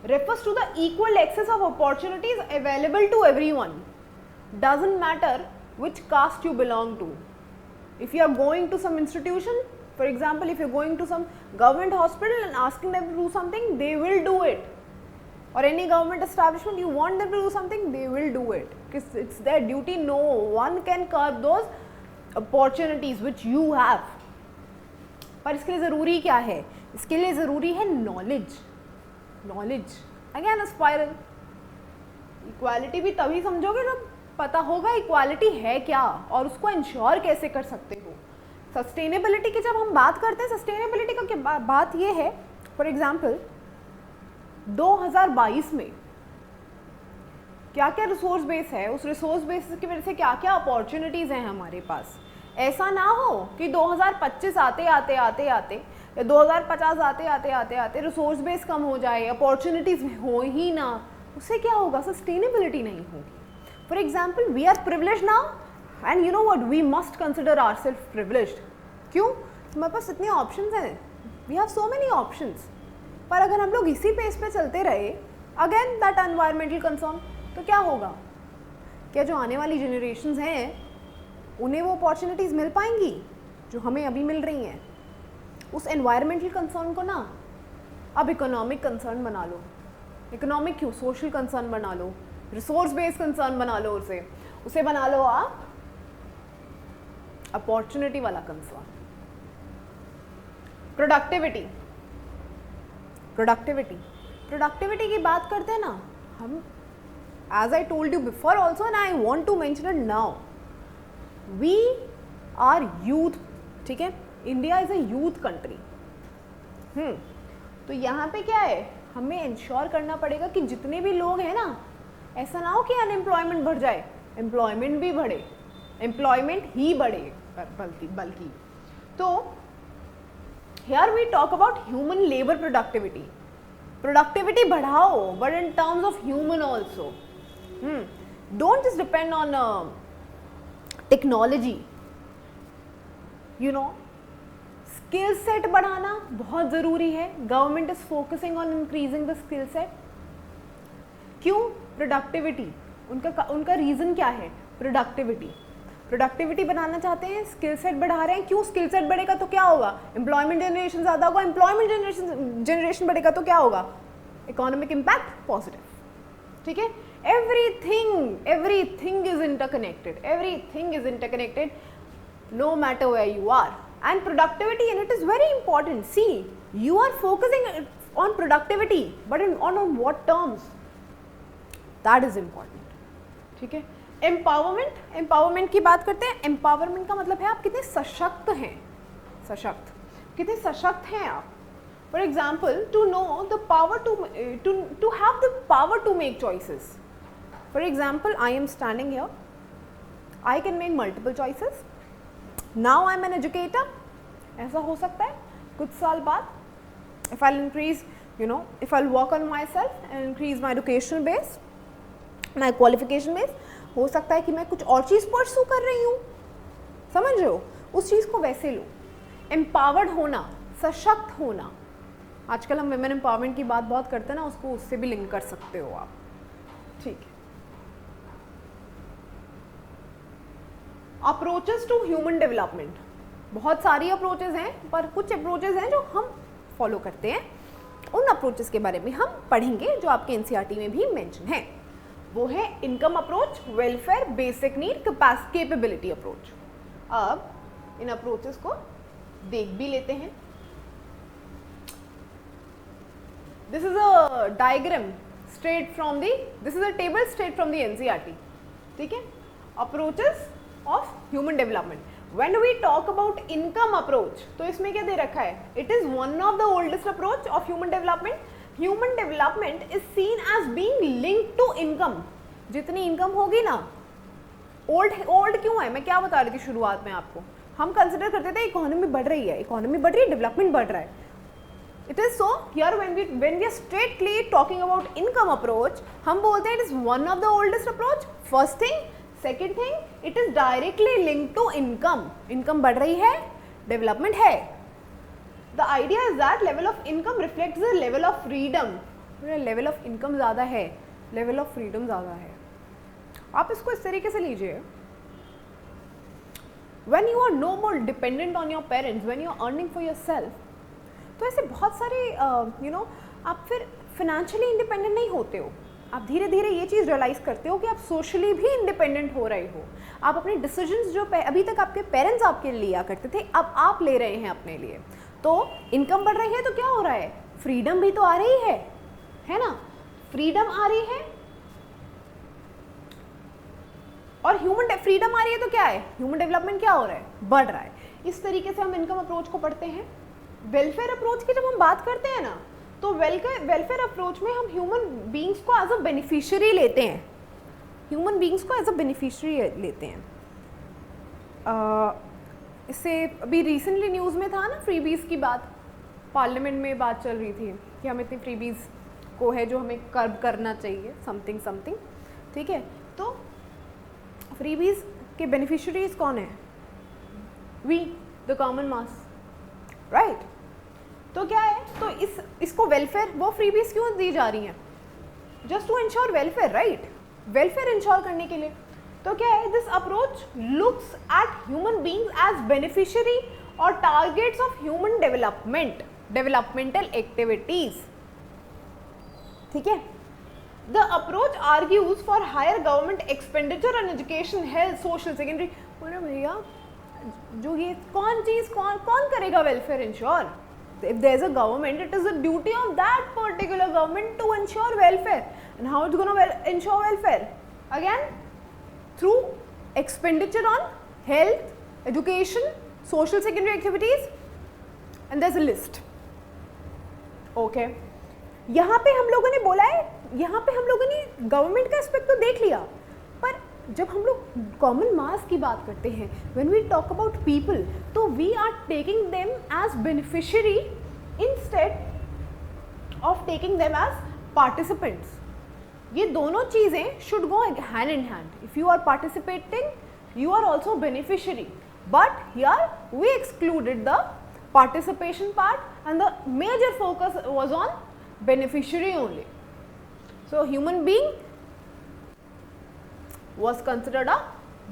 Refers to the equal access of opportunities available to everyone, doesn't matter which caste you belong to. If you are going to some institution, for example, if you are going to some government hospital and asking them to do something, they will do it. Or any government establishment, you want them to do something, they will do it. Because it's their duty. No one can curb those opportunities which you have. पर इसके लिए ज़रूरी क्या है? इसके लिए ज़रूरी है knowledge. Knowledge. Again a spiral. Equality भी तभी समझोगे जब पता होगा इक्वालिटी है क्या और उसको इंश्योर कैसे कर सकते हो। सस्टेनेबिलिटी की जब हम बात करते हैं, सस्टेनेबिलिटी का क्या बात ये है, फॉर एग्जांपल 2022 में क्या क्या रिसोर्स बेस है, उस रिसोर्स बेस की वजह से क्या क्या अपॉर्चुनिटीज़ हैं हमारे पास। ऐसा ना हो कि 2025 आते आते आते आते या 2050 आते आते आते आते रिसोर्स बेस कम हो जाए, अपॉर्चुनिटीज़ हो ही ना, उससे क्या होगा, सस्टेनेबिलिटी नहीं होगी। For example, we are privileged now, and you know what? We must consider ourselves privileged. क्यों? हमारे पास इतने options हैं. We have so many options. पर अगर हम लोग इसी पेस पे चलते रहे, again that environmental concern, तो क्या होगा? क्या जो आने वाली generations हैं, उन्हें वो opportunities मिल पाएंगी जो हमें अभी मिल रही हैं? उस environmental concern को ना अब economic concern बना लो. Economic क्यों? Social concern बना लो. रिसोर्स बेस्ड कंसर्न बना लो, उसे बना लो आप अपॉर्चुनिटी वाला कंसर्न। प्रोडक्टिविटी की बात करते हैं ना हम, as I told you before also and I want to mention it now, we are youth, ठीक है। India is a youth country. तो यहाँ पे क्या है, हमें इंश्योर करना पड़ेगा कि जितने भी लोग हैं ना, ऐसा ना हो कि अनएम्प्लॉयमेंट बढ़ जाए, एम्प्लॉयमेंट भी बढ़े, एम्प्लॉयमेंट ही बढ़े बल्कि। तो here we talk about human labour productivity बढ़ाओ, but in terms of human also. Don't just depend on technology, you know. Skill set बढ़ाना बहुत ज़रूरी है। Government is focusing on increasing the skill set. क्यों? प्रोडक्टिविटी, उनका रीज़न क्या है? प्रोडक्टिविटी बनाना चाहते हैं, स्किल सेट बढ़ा रहे हैं। क्यों? स्किल सेट बढ़ेगा तो क्या होगा? एम्प्लॉयमेंट जनरेशन ज़्यादा होगा। एम्प्लॉयमेंट जनरेशन बढ़ेगा तो क्या होगा? इकोनॉमिक इम्पैक्ट पॉजिटिव, ठीक है। Everything is interconnected, no matter where you are. And productivity, and it is very important. See, you are focusing on productivity, but on what terms? That is important, ठीक है। एम्पावरमेंट की बात करते हैं। एम्पावरमेंट का मतलब है आप कितने सशक्त हैं, कितने सशक्त हैं आप। For example, to know the power to have the power to make choices. For example, I am standing here, I can make multiple choices. Now I am an educator. ऐसा हो सकता है कुछ साल बाद, if I increase, you know, if I'll work on myself and increase my educational base, my qualification base, हो सकता है कि मैं कुछ और चीज़ परस्यू कर रही हूँ, समझ रहे हो? उस चीज़ को वैसे लो। एम्पावर्ड होना, सशक्त होना। आजकल हम वुमेन एम्पावरमेंट की बात बहुत करते हैं ना, उसको उससे भी लिंक कर सकते हो आप, ठीक है। अप्रोचेस टू ह्यूमन डेवलपमेंट, बहुत सारी अप्रोचेस हैं, पर कुछ अप्रोचेस हैं जो हम फॉलो करते हैं। उन अप्रोचेस के बारे में हम पढ़ेंगे जो आपके एनसीईआरटी में भी मेंशन है। वो है income approach, welfare, basic need, capability approach. अब इन अप्रोचेस को देख भी लेते हैं। This is a diagram straight from the, this is a table straight from the NCERT, ठीक है। Approaches of human development. When we talk about income approach, तो इसमें क्या दे रखा है? It is one of the oldest approach of human development. Human development is seen as being linked to income. जितनी income होगी ना, old क्यों है? मैं क्या बता रही थी शुरुआत में आपको, हम कंसिडर करते थे इकोनॉमी बढ़ रही है, डेवलपमेंट बढ़ रहा है। It is so here when we are straightly talking about income approach, हम बोलते हैं it is one of the oldest approach. First thing, second thing, it is directly link to income. Income बढ़ रही है, डेवलपमेंट है, the idea is that level of income reflects the level of freedom. Level of income ज़्यादा है, लेवल ऑफ फ्रीडम ज़्यादा है। आप इसको इस तरीके से लीजिए, when you are no more dependent on your parents, when you are earning for yourself, तो ऐसे बहुत सारे आप फिर financially independent नहीं होते हो। आप धीरे धीरे ये चीज़ रियलाइज़ करते हो कि आप सोशली भी इंडिपेंडेंट हो रहे हो। आप अपने डिसीजंस जो अभी तक आपके पेरेंट्स आपके लिए लिया करते थे, अब आप ले रहे हैं अपने लिए। तो इनकम बढ़ रही है तो क्या हो रहा है, फ्रीडम भी तो आ रही है ना, फ्रीडम आ रही है। और ह्यूमन फ्रीडम आ रही है तो क्या है, ह्यूमन डेवलपमेंट क्या हो रहा है, बढ़ रहा है। इस तरीके से हम इनकम अप्रोच को पढ़ते हैं। वेलफेयर अप्रोच की जब हम बात करते हैं ना, तो वेलफेयर अप्रोच में हम ह्यूमन बींग्स को एज अ बेनिफिशियरी लेते हैं, ह्यूमन बींग्स को एज अ बेनिफिशियरी लेते हैं। इससे अभी रिसेंटली न्यूज़ में था ना फ्रीबीज की बात, पार्लियामेंट में बात चल रही थी कि हम इतनी फ्रीबीज को है जो हमें कर्ब करना चाहिए, समथिंग समथिंग, ठीक है। तो फ्रीबीज के बेनिफिशियरीज कौन है, we the common mass, right. तो क्या है, तो इसको वेलफेयर, वो फ्रीबीज क्यों दी जा रही हैं, just to ensure welfare, right, welfare ensure करने के लिए। तो क्या है, this approach looks at human beings as beneficiary और targets of human developmental activities, ठीक है। The approach argues for higher government expenditure on education, health, social, secondary। बोले भैया जो ये कौन करेगा welfare ensure? If there is a government, it is the duty of that particular government to ensure welfare. And how it's going to ensure welfare? Again, through expenditure on health, education, social secondary activities, and there's a list. Okay. यहाँ पे हम लोगों ने बोला है, यहाँ पे हम लोगों ने गवर्नमेंट का एस्पेक्ट तो देख लिया, पर जब हम लोग कॉमन मास की बात करते हैं, when we talk about people, तो we are taking them as beneficiary instead of taking them as participants. ये दोनों चीज़ें should go hand in hand. If you are participating, you are also beneficiary, but here we excluded the participation part and the major focus was on beneficiary only. So human being was considered a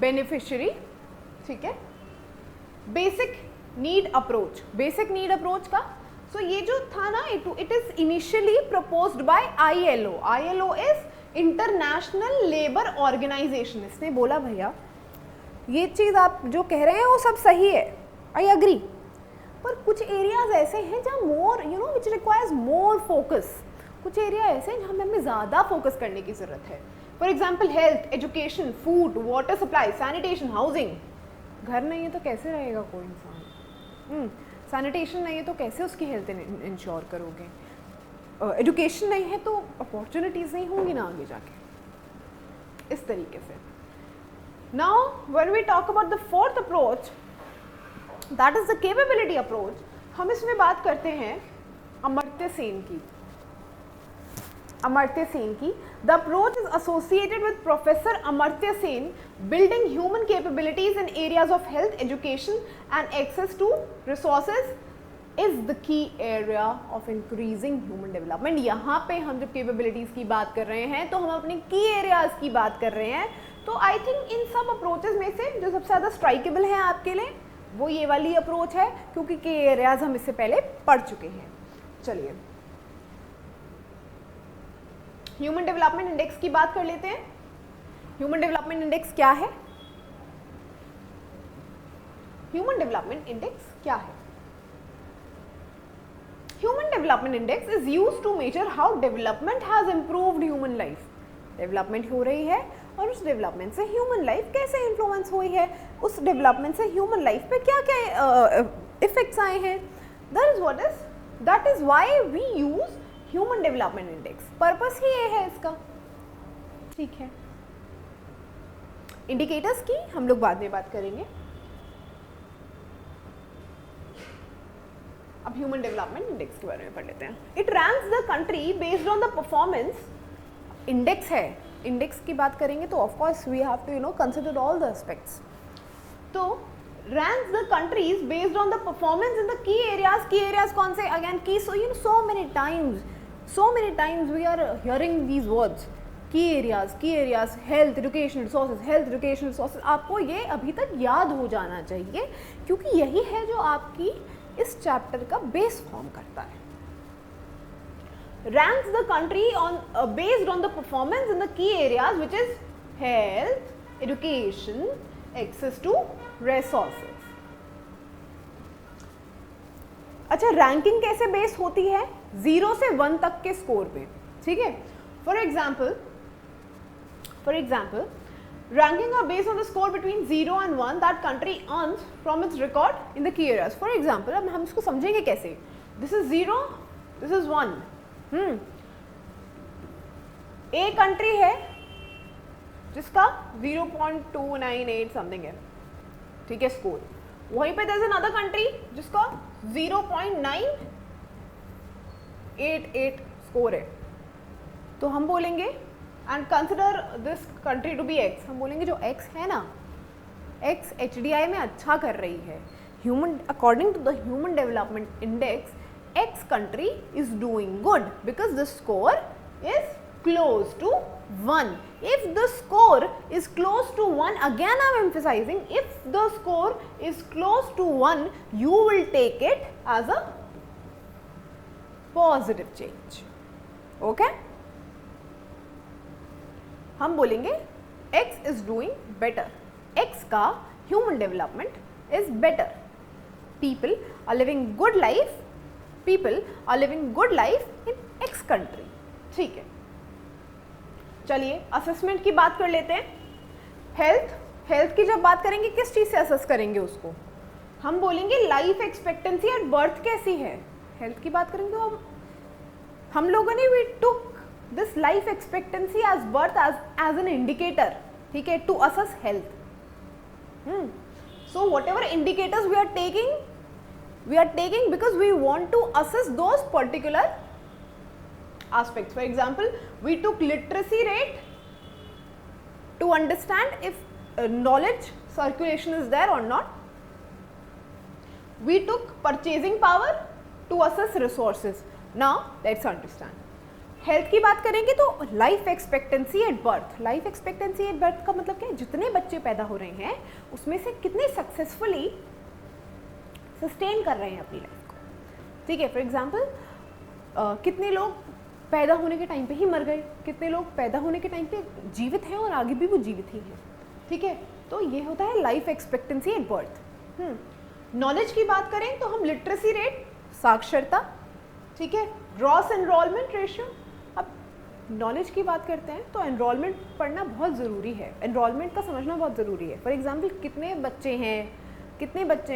beneficiary, ठीक है। बेसिक नीड अप्रोच का, सो ये जो था ना, it is initially proposed by ILO। ILO is international labour organisation. इसने बोला भैया ये चीज़ आप जो कह रहे हैं वो सब सही है, आई अग्री, पर कुछ एरियाज ऐसे हैं जहाँ मोर विच रिक्वायर्स मोर फोकस, कुछ एरिया ऐसे हैं जहाँ हमें ज़्यादा फोकस करने की ज़रूरत है। For example health, education, food, water supply, sanitation, housing. घर नहीं है तो कैसे रहेगा कोई इंसान, सैनिटेशन नहीं है तो कैसे उसकी हेल्थ इंश्योर करोगे, एजुकेशन नहीं है तो अपॉर्चुनिटीज़ नहीं होंगी ना आगे जाके, इस तरीके से। Now when we talk about the fourth approach, that is the capability approach, हम इसमें बात करते हैं अमर्त्य सेन की। The approach is associated with professor Amartya Sen, building human capabilities in areas of health, education and access to resources is the key area of increasing human development. यहाँ पे हम जब कैपेबिलिटीज की बात कर रहे हैं तो हम अपने की एरियाज की बात कर रहे हैं। तो आई थिंक इन सब अप्रोचेज में से जो सबसे ज़्यादा स्ट्राइकेबल है आपके लिए वो ये वाली अप्रोच है, क्योंकि के एरियाज हम इससे पहले पढ़ चुके हैं। चलिए ह्यूमन डेवलपमेंट इंडेक्स की बात कर लेते हैं। ह्यूमन डेवलपमेंट इंडेक्स क्या है? ह्यूमन डेवलपमेंट इंडेक्स क्या है? Human development index is used to measure how development has improved human life. Development हो रही है और उस डेवलपमेंट से ह्यूमन लाइफ कैसे इन्फ्लुएंस हुई है, उस डेवलपमेंट से ह्यूमन लाइफ पे क्या क्या इफेक्ट्स आए हैं। That is why we use human development index. Purpose ही ये है इसका, ठीक है। इंडिकेटर्स की हम लोग बाद में बात करेंगे। अब ह्यूमन डेवलपमेंट इंडेक्स के बारे में पढ़ लेते हैं। It ranks the country based on the performance. Index है, इंडेक्स की बात करेंगे तो of course we have to consider all the aspects. तो ranks the countries based on the performance in the key areas कौन से, again key, so you know so many times we are hearing these words, key areas, health education resources, आपको ये अभी तक याद हो जाना चाहिए क्योंकि यही है जो आपकी इस चैप्टर का बेस फॉर्म करता है. ranks the country on based on the performance in the key areas which is health, education, access to resources. अच्छा, रैंकिंग कैसे बेस होती है? 0 से 1 तक के स्कोर पे, ठीक है. For example ranking are based on the score between 0 and 1 that country earns from its record in the key areas. For example अब हम इसको समझेंगे कैसे. This is 0, this is 1. A country है जिसका 0.298 समथिंग है, ठीक है, स्कोर. वहीं पे देयर इज अनदर कंट्री जिसका 0.988 स्कोर है. तो हम बोलेंगे and consider this country to be X, हम बोलेंगे जो एक्स है ना, एक्स HDI में अच्छा कर रही है. Human according to the human development index X country is doing good because the score is close to 1. If the score is close to 1, again I am emphasizing, if the score is close to 1, you will take it as a positive change. Okay? हम बोलेंगे X is doing better. X का human development is better. People are living good life in X country. ठीक है, चलिए असेसमेंट की बात कर लेते हैं. हेल्थ की जब बात करेंगे किस चीज़ से असेस करेंगे उसको? हम बोलेंगे लाइफ एक्सपेक्टेंसी एट बर्थ कैसी है. हेल्थ की बात करेंगे तो हम लोगों ने we took this life expectancy as birth as an indicator, ठीक है, to assess health. So whatever indicators we are taking because we want to assess those particular aspects. For example, we took literacy rate to understand if knowledge circulation is there or not. We took purchasing power to assess resources. Now let's understand. Health की बात करेंगे तो life expectancy at birth. Life expectancy at birth का मतलब क्या है? जितने बच्चे पैदा हो रहे हैं उसमें से कितने सक्सेसफुली सस्टेन कर रहे हैं अपनी लाइफ को, ठीक है. फॉर एग्जाम्पल कितने लोग पैदा होने के टाइम पे ही मर गए, कितने लोग पैदा होने के टाइम पे जीवित हैं और आगे भी वो जीवित ही हैं, ठीक है. तो ये होता है life expectancy at birth. Knowledge की बात करें तो हम लिटरेसी रेट, साक्षरता, ठीक है, ग्रॉस एनरोलमेंट रेशियो. अब नॉलेज की बात करते हैं तो एनरोलमेंट पढ़ना बहुत ज़रूरी है, एनरोलमेंट का समझना बहुत ज़रूरी है. फॉर एग्जाम्पल कितने बच्चे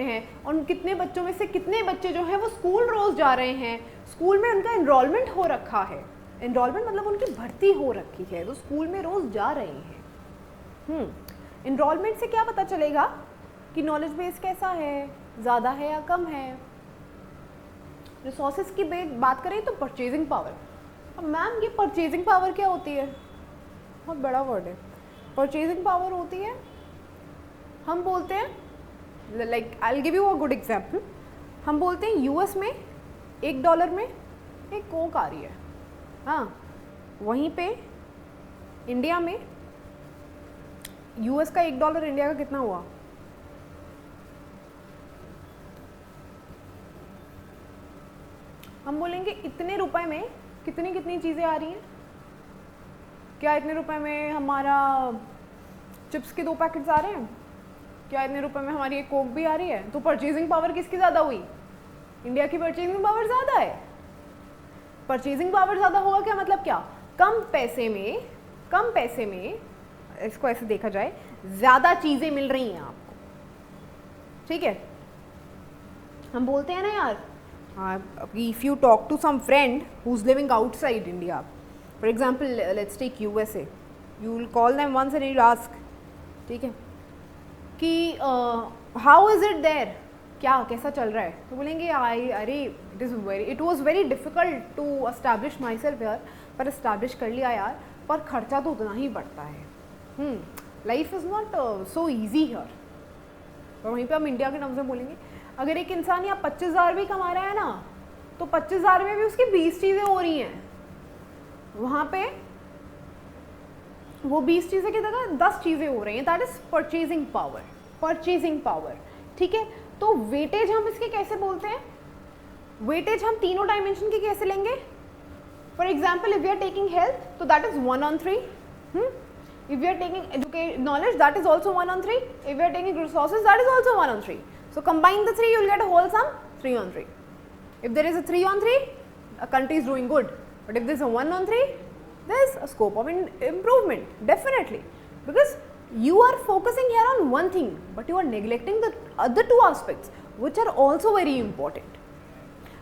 हैं और कितने बच्चों में से कितने बच्चे जो हैं वो स्कूल रोज़ जा रहे हैं, स्कूल में उनका एनरोलमेंट हो रखा है. एनरोलमेंट मतलब उनकी भर्ती हो रखी है, तो स्कूल में रोज़ जा रहे हैं. एनरोलमेंट से क्या पता चलेगा कि नॉलेज बेस कैसा है, ज़्यादा है या कम है. रिसोर्सेज की बात करें तो परचेजिंग पावर. अब मैम ये परचेजिंग पावर क्या होती है? बहुत बड़ा वर्ड है. परचेजिंग पावर होती है, हम बोलते हैं, like I will give you a good example. हम बोलते हैं US में $1 में एक कोक आ रही है, हाँ, वहीं पे इंडिया में US का $1 इंडिया का कितना हुआ? हम बोलेंगे इतने रुपए में कितनी चीज़ें आ रही हैं. क्या इतने रुपए में हमारा चिप्स के 2 पैकेट्स आ रहे हैं? क्या इतने रुपए में हमारी एक कोक भी आ रही है? तो परचेजिंग पावर किसकी ज़्यादा हुई? इंडिया की परचेजिंग पावर ज़्यादा है. परचेजिंग पावर ज़्यादा होगा क्या मतलब क्या? कम पैसे में इसको ऐसे देखा जाए ज़्यादा चीज़ें मिल रही हैं आपको, ठीक है. हम बोलते हैं ना यार, if you talk to some friend who's living outside India, for example let's take USA, you will call them once and you'll ask, ठीक है, कि how is it there, कैसा चल रहा है? तो बोलेंगे अरे it was very difficult to establish myself here, पर establish कर लिया यार, पर खर्चा तो उतना ही बढ़ता है. Life is not so easy here. और वहीं पे हम इंडिया के टर्म्स में बोलेंगे, अगर एक इंसान यहाँ 25,000 भी कमा रहा है ना, तो 25,000 में भी उसकी 20 चीज़ें हो रही हैं, वहाँ पे वो 20 चीज़ें की जगह 10 चीज़ें हो रही हैं। That is purchasing power, purchasing power, ठीक है। तो वेटेज हम इसके कैसे बोलते हैं? वेटेज हम तीनों डायमेंशन की कैसे लेंगे? For example if we are taking health, तो that is 1/3. If we are taking education knowledge, that is also 1/3. If we are taking resources, that is also 1/3. So combine the three, you will get a whole sum 3/3. If there is a 3/3, a country is doing good. But if there is a 1/3, there is a scope of improvement, definitely. Because you are focusing here on one thing, but you are neglecting the other two aspects, which are also very important.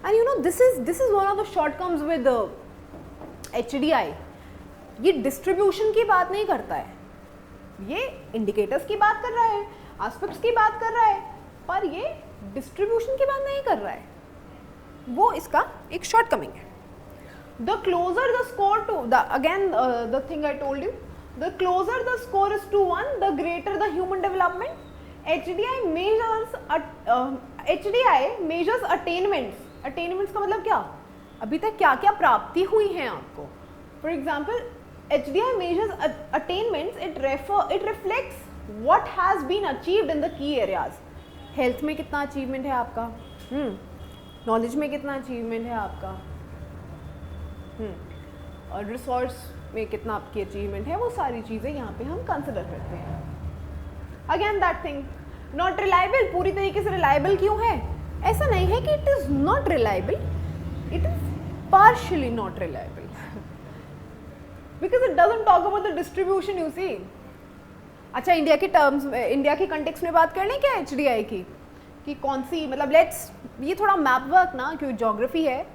And you know, this is one of the shortcomings with the HDI. ये डिस्ट्रीब्यूशन की बात नहीं करता है, ये इंडिकेटर्स की बात कर रहा है, एस्पेक्ट्स की बात कर रहा है, पर ये डिस्ट्रीब्यूशन की बात नहीं कर रहा है, वो इसका एक शॉर्टकमिंग है. The closer the score to the again the thing I told you, the closer the score is to 1, the greater the human development. HDI measures attainments. Attainments का मतलब क्या? अभी तक क्या क्या प्राप्ति हुई है आपको. For example HDI measures attainments. It reflects what has been achieved in the key areas. Health में कितना अचीवमेंट है आपका, नॉलेज में कितना अचीवमेंट है आपका, और रिसोर्स में कितना आपकी अचीवमेंट है, वो सारी चीज़ें यहाँ पे हम कंसिडर करते हैं. Again that thing, not reliable. पूरी तरीके से रिलायबल क्यों है? ऐसा नहीं है कि it is not reliable, it is partially not reliable. Because it doesn't talk about the distribution, you see. अच्छा, इंडिया के टर्म्स में, इंडिया के कंटेक्स्ट में बात कर लें क्या HDI की, कि कौन सी, मतलब लेट्स, ये थोड़ा मैप वर्क ना, क्योंकि ज्योग्राफी है,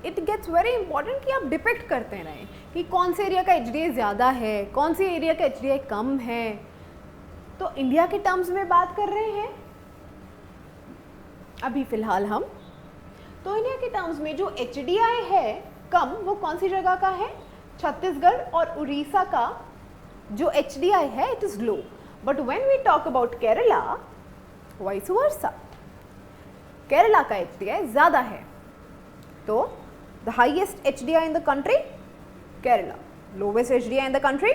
इट गेट्स वेरी इंपॉर्टेंट कि आप डिपिक्ट करते रहें कि कौन से एरिया का HDI ज़्यादा है, कौन से एरिया का HDI कम है. तो इंडिया के टर्म्स में बात कर रहे हैं अभी फ़िलहाल हम. तो इंडिया के टर्म्स में जो HDI है कम, वो कौन सी जगह का है? छत्तीसगढ़ और उड़ीसा का जो HDI है it is low. But when we talk about Kerala, vice versa, Kerala का HDI ज्यादा है. तो the highest HDI in the country Kerala, lowest HDI in the country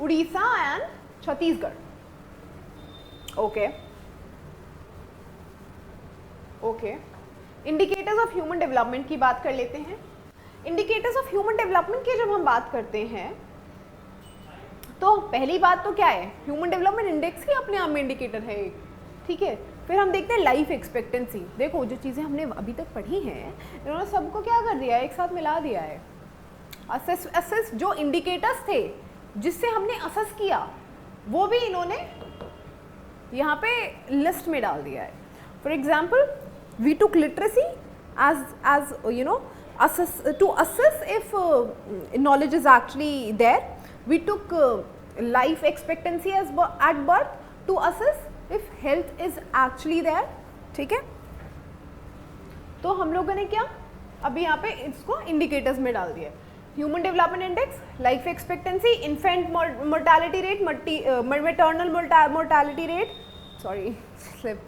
Orissa and Chhattisgarh. Okay okay. Indicators of human development की बात कर लेते हैं. इंडिकेटर्स ऑफ ह्यूमन डेवलपमेंट की जब हम बात करते हैं, तो पहली बात तो क्या है, ह्यूमन डेवलपमेंट इंडेक्स ही अपने आप में इंडिकेटर है, ठीक है. फिर हम देखते हैं लाइफ एक्सपेक्टेंसी. देखो, जो चीज़ें हमने अभी तक पढ़ी हैं, इन्होंने सबको क्या कर दिया है, एक साथ मिला दिया है. असेस जो इंडिकेटर्स थे जिससे हमने असेस किया, वो भी इन्होंने यहाँ पे लिस्ट में डाल दिया है. For example, we took literacy as you know, to assess if knowledge is actually there. We took life expectancy as at birth to assess if health is actually there. ठीक है. तो हम लोगों ने क्या अभी यहाँ पे इसको इंडिकेटर्स में डाल दिया. Human development index, life expectancy, infant mortality rate, maternal mortality rate, sorry slip,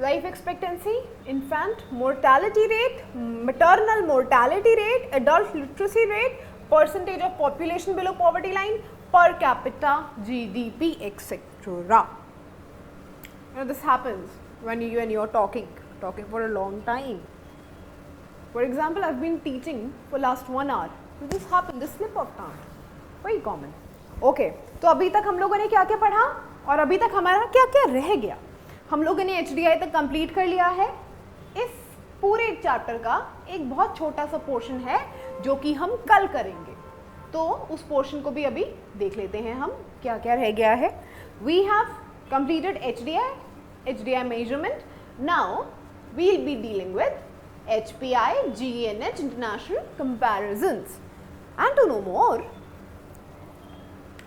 life expectancy, infant mortality rate, maternal mortality rate, adult literacy rate, percentage of population below poverty line, per capita GDP, etc. You know, this happens when you are talking for a long time. For example, I've been teaching for last 1 hour. So this happens, this slip of tongue, very common. Okay, तो अभी तक हम लोगों ने क्या क्या पढ़ा और अभी तक हमारा क्या क्या रह गया. हम लोगों ने HDI तक कंप्लीट कर लिया है. इस पूरे चैप्टर का एक बहुत छोटा सा पोर्शन है जो कि हम कल करेंगे, तो उस पोर्शन को भी अभी देख लेते हैं हम क्या क्या रह गया है. We have completed HDI measurement. Now we will be dealing with HPI, GNH, international comparisons. And to know more,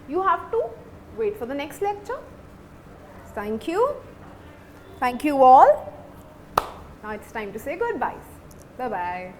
you have to wait for the next lecture. Thank you. Thank you all. Now it's time to say goodbyes. Bye-bye.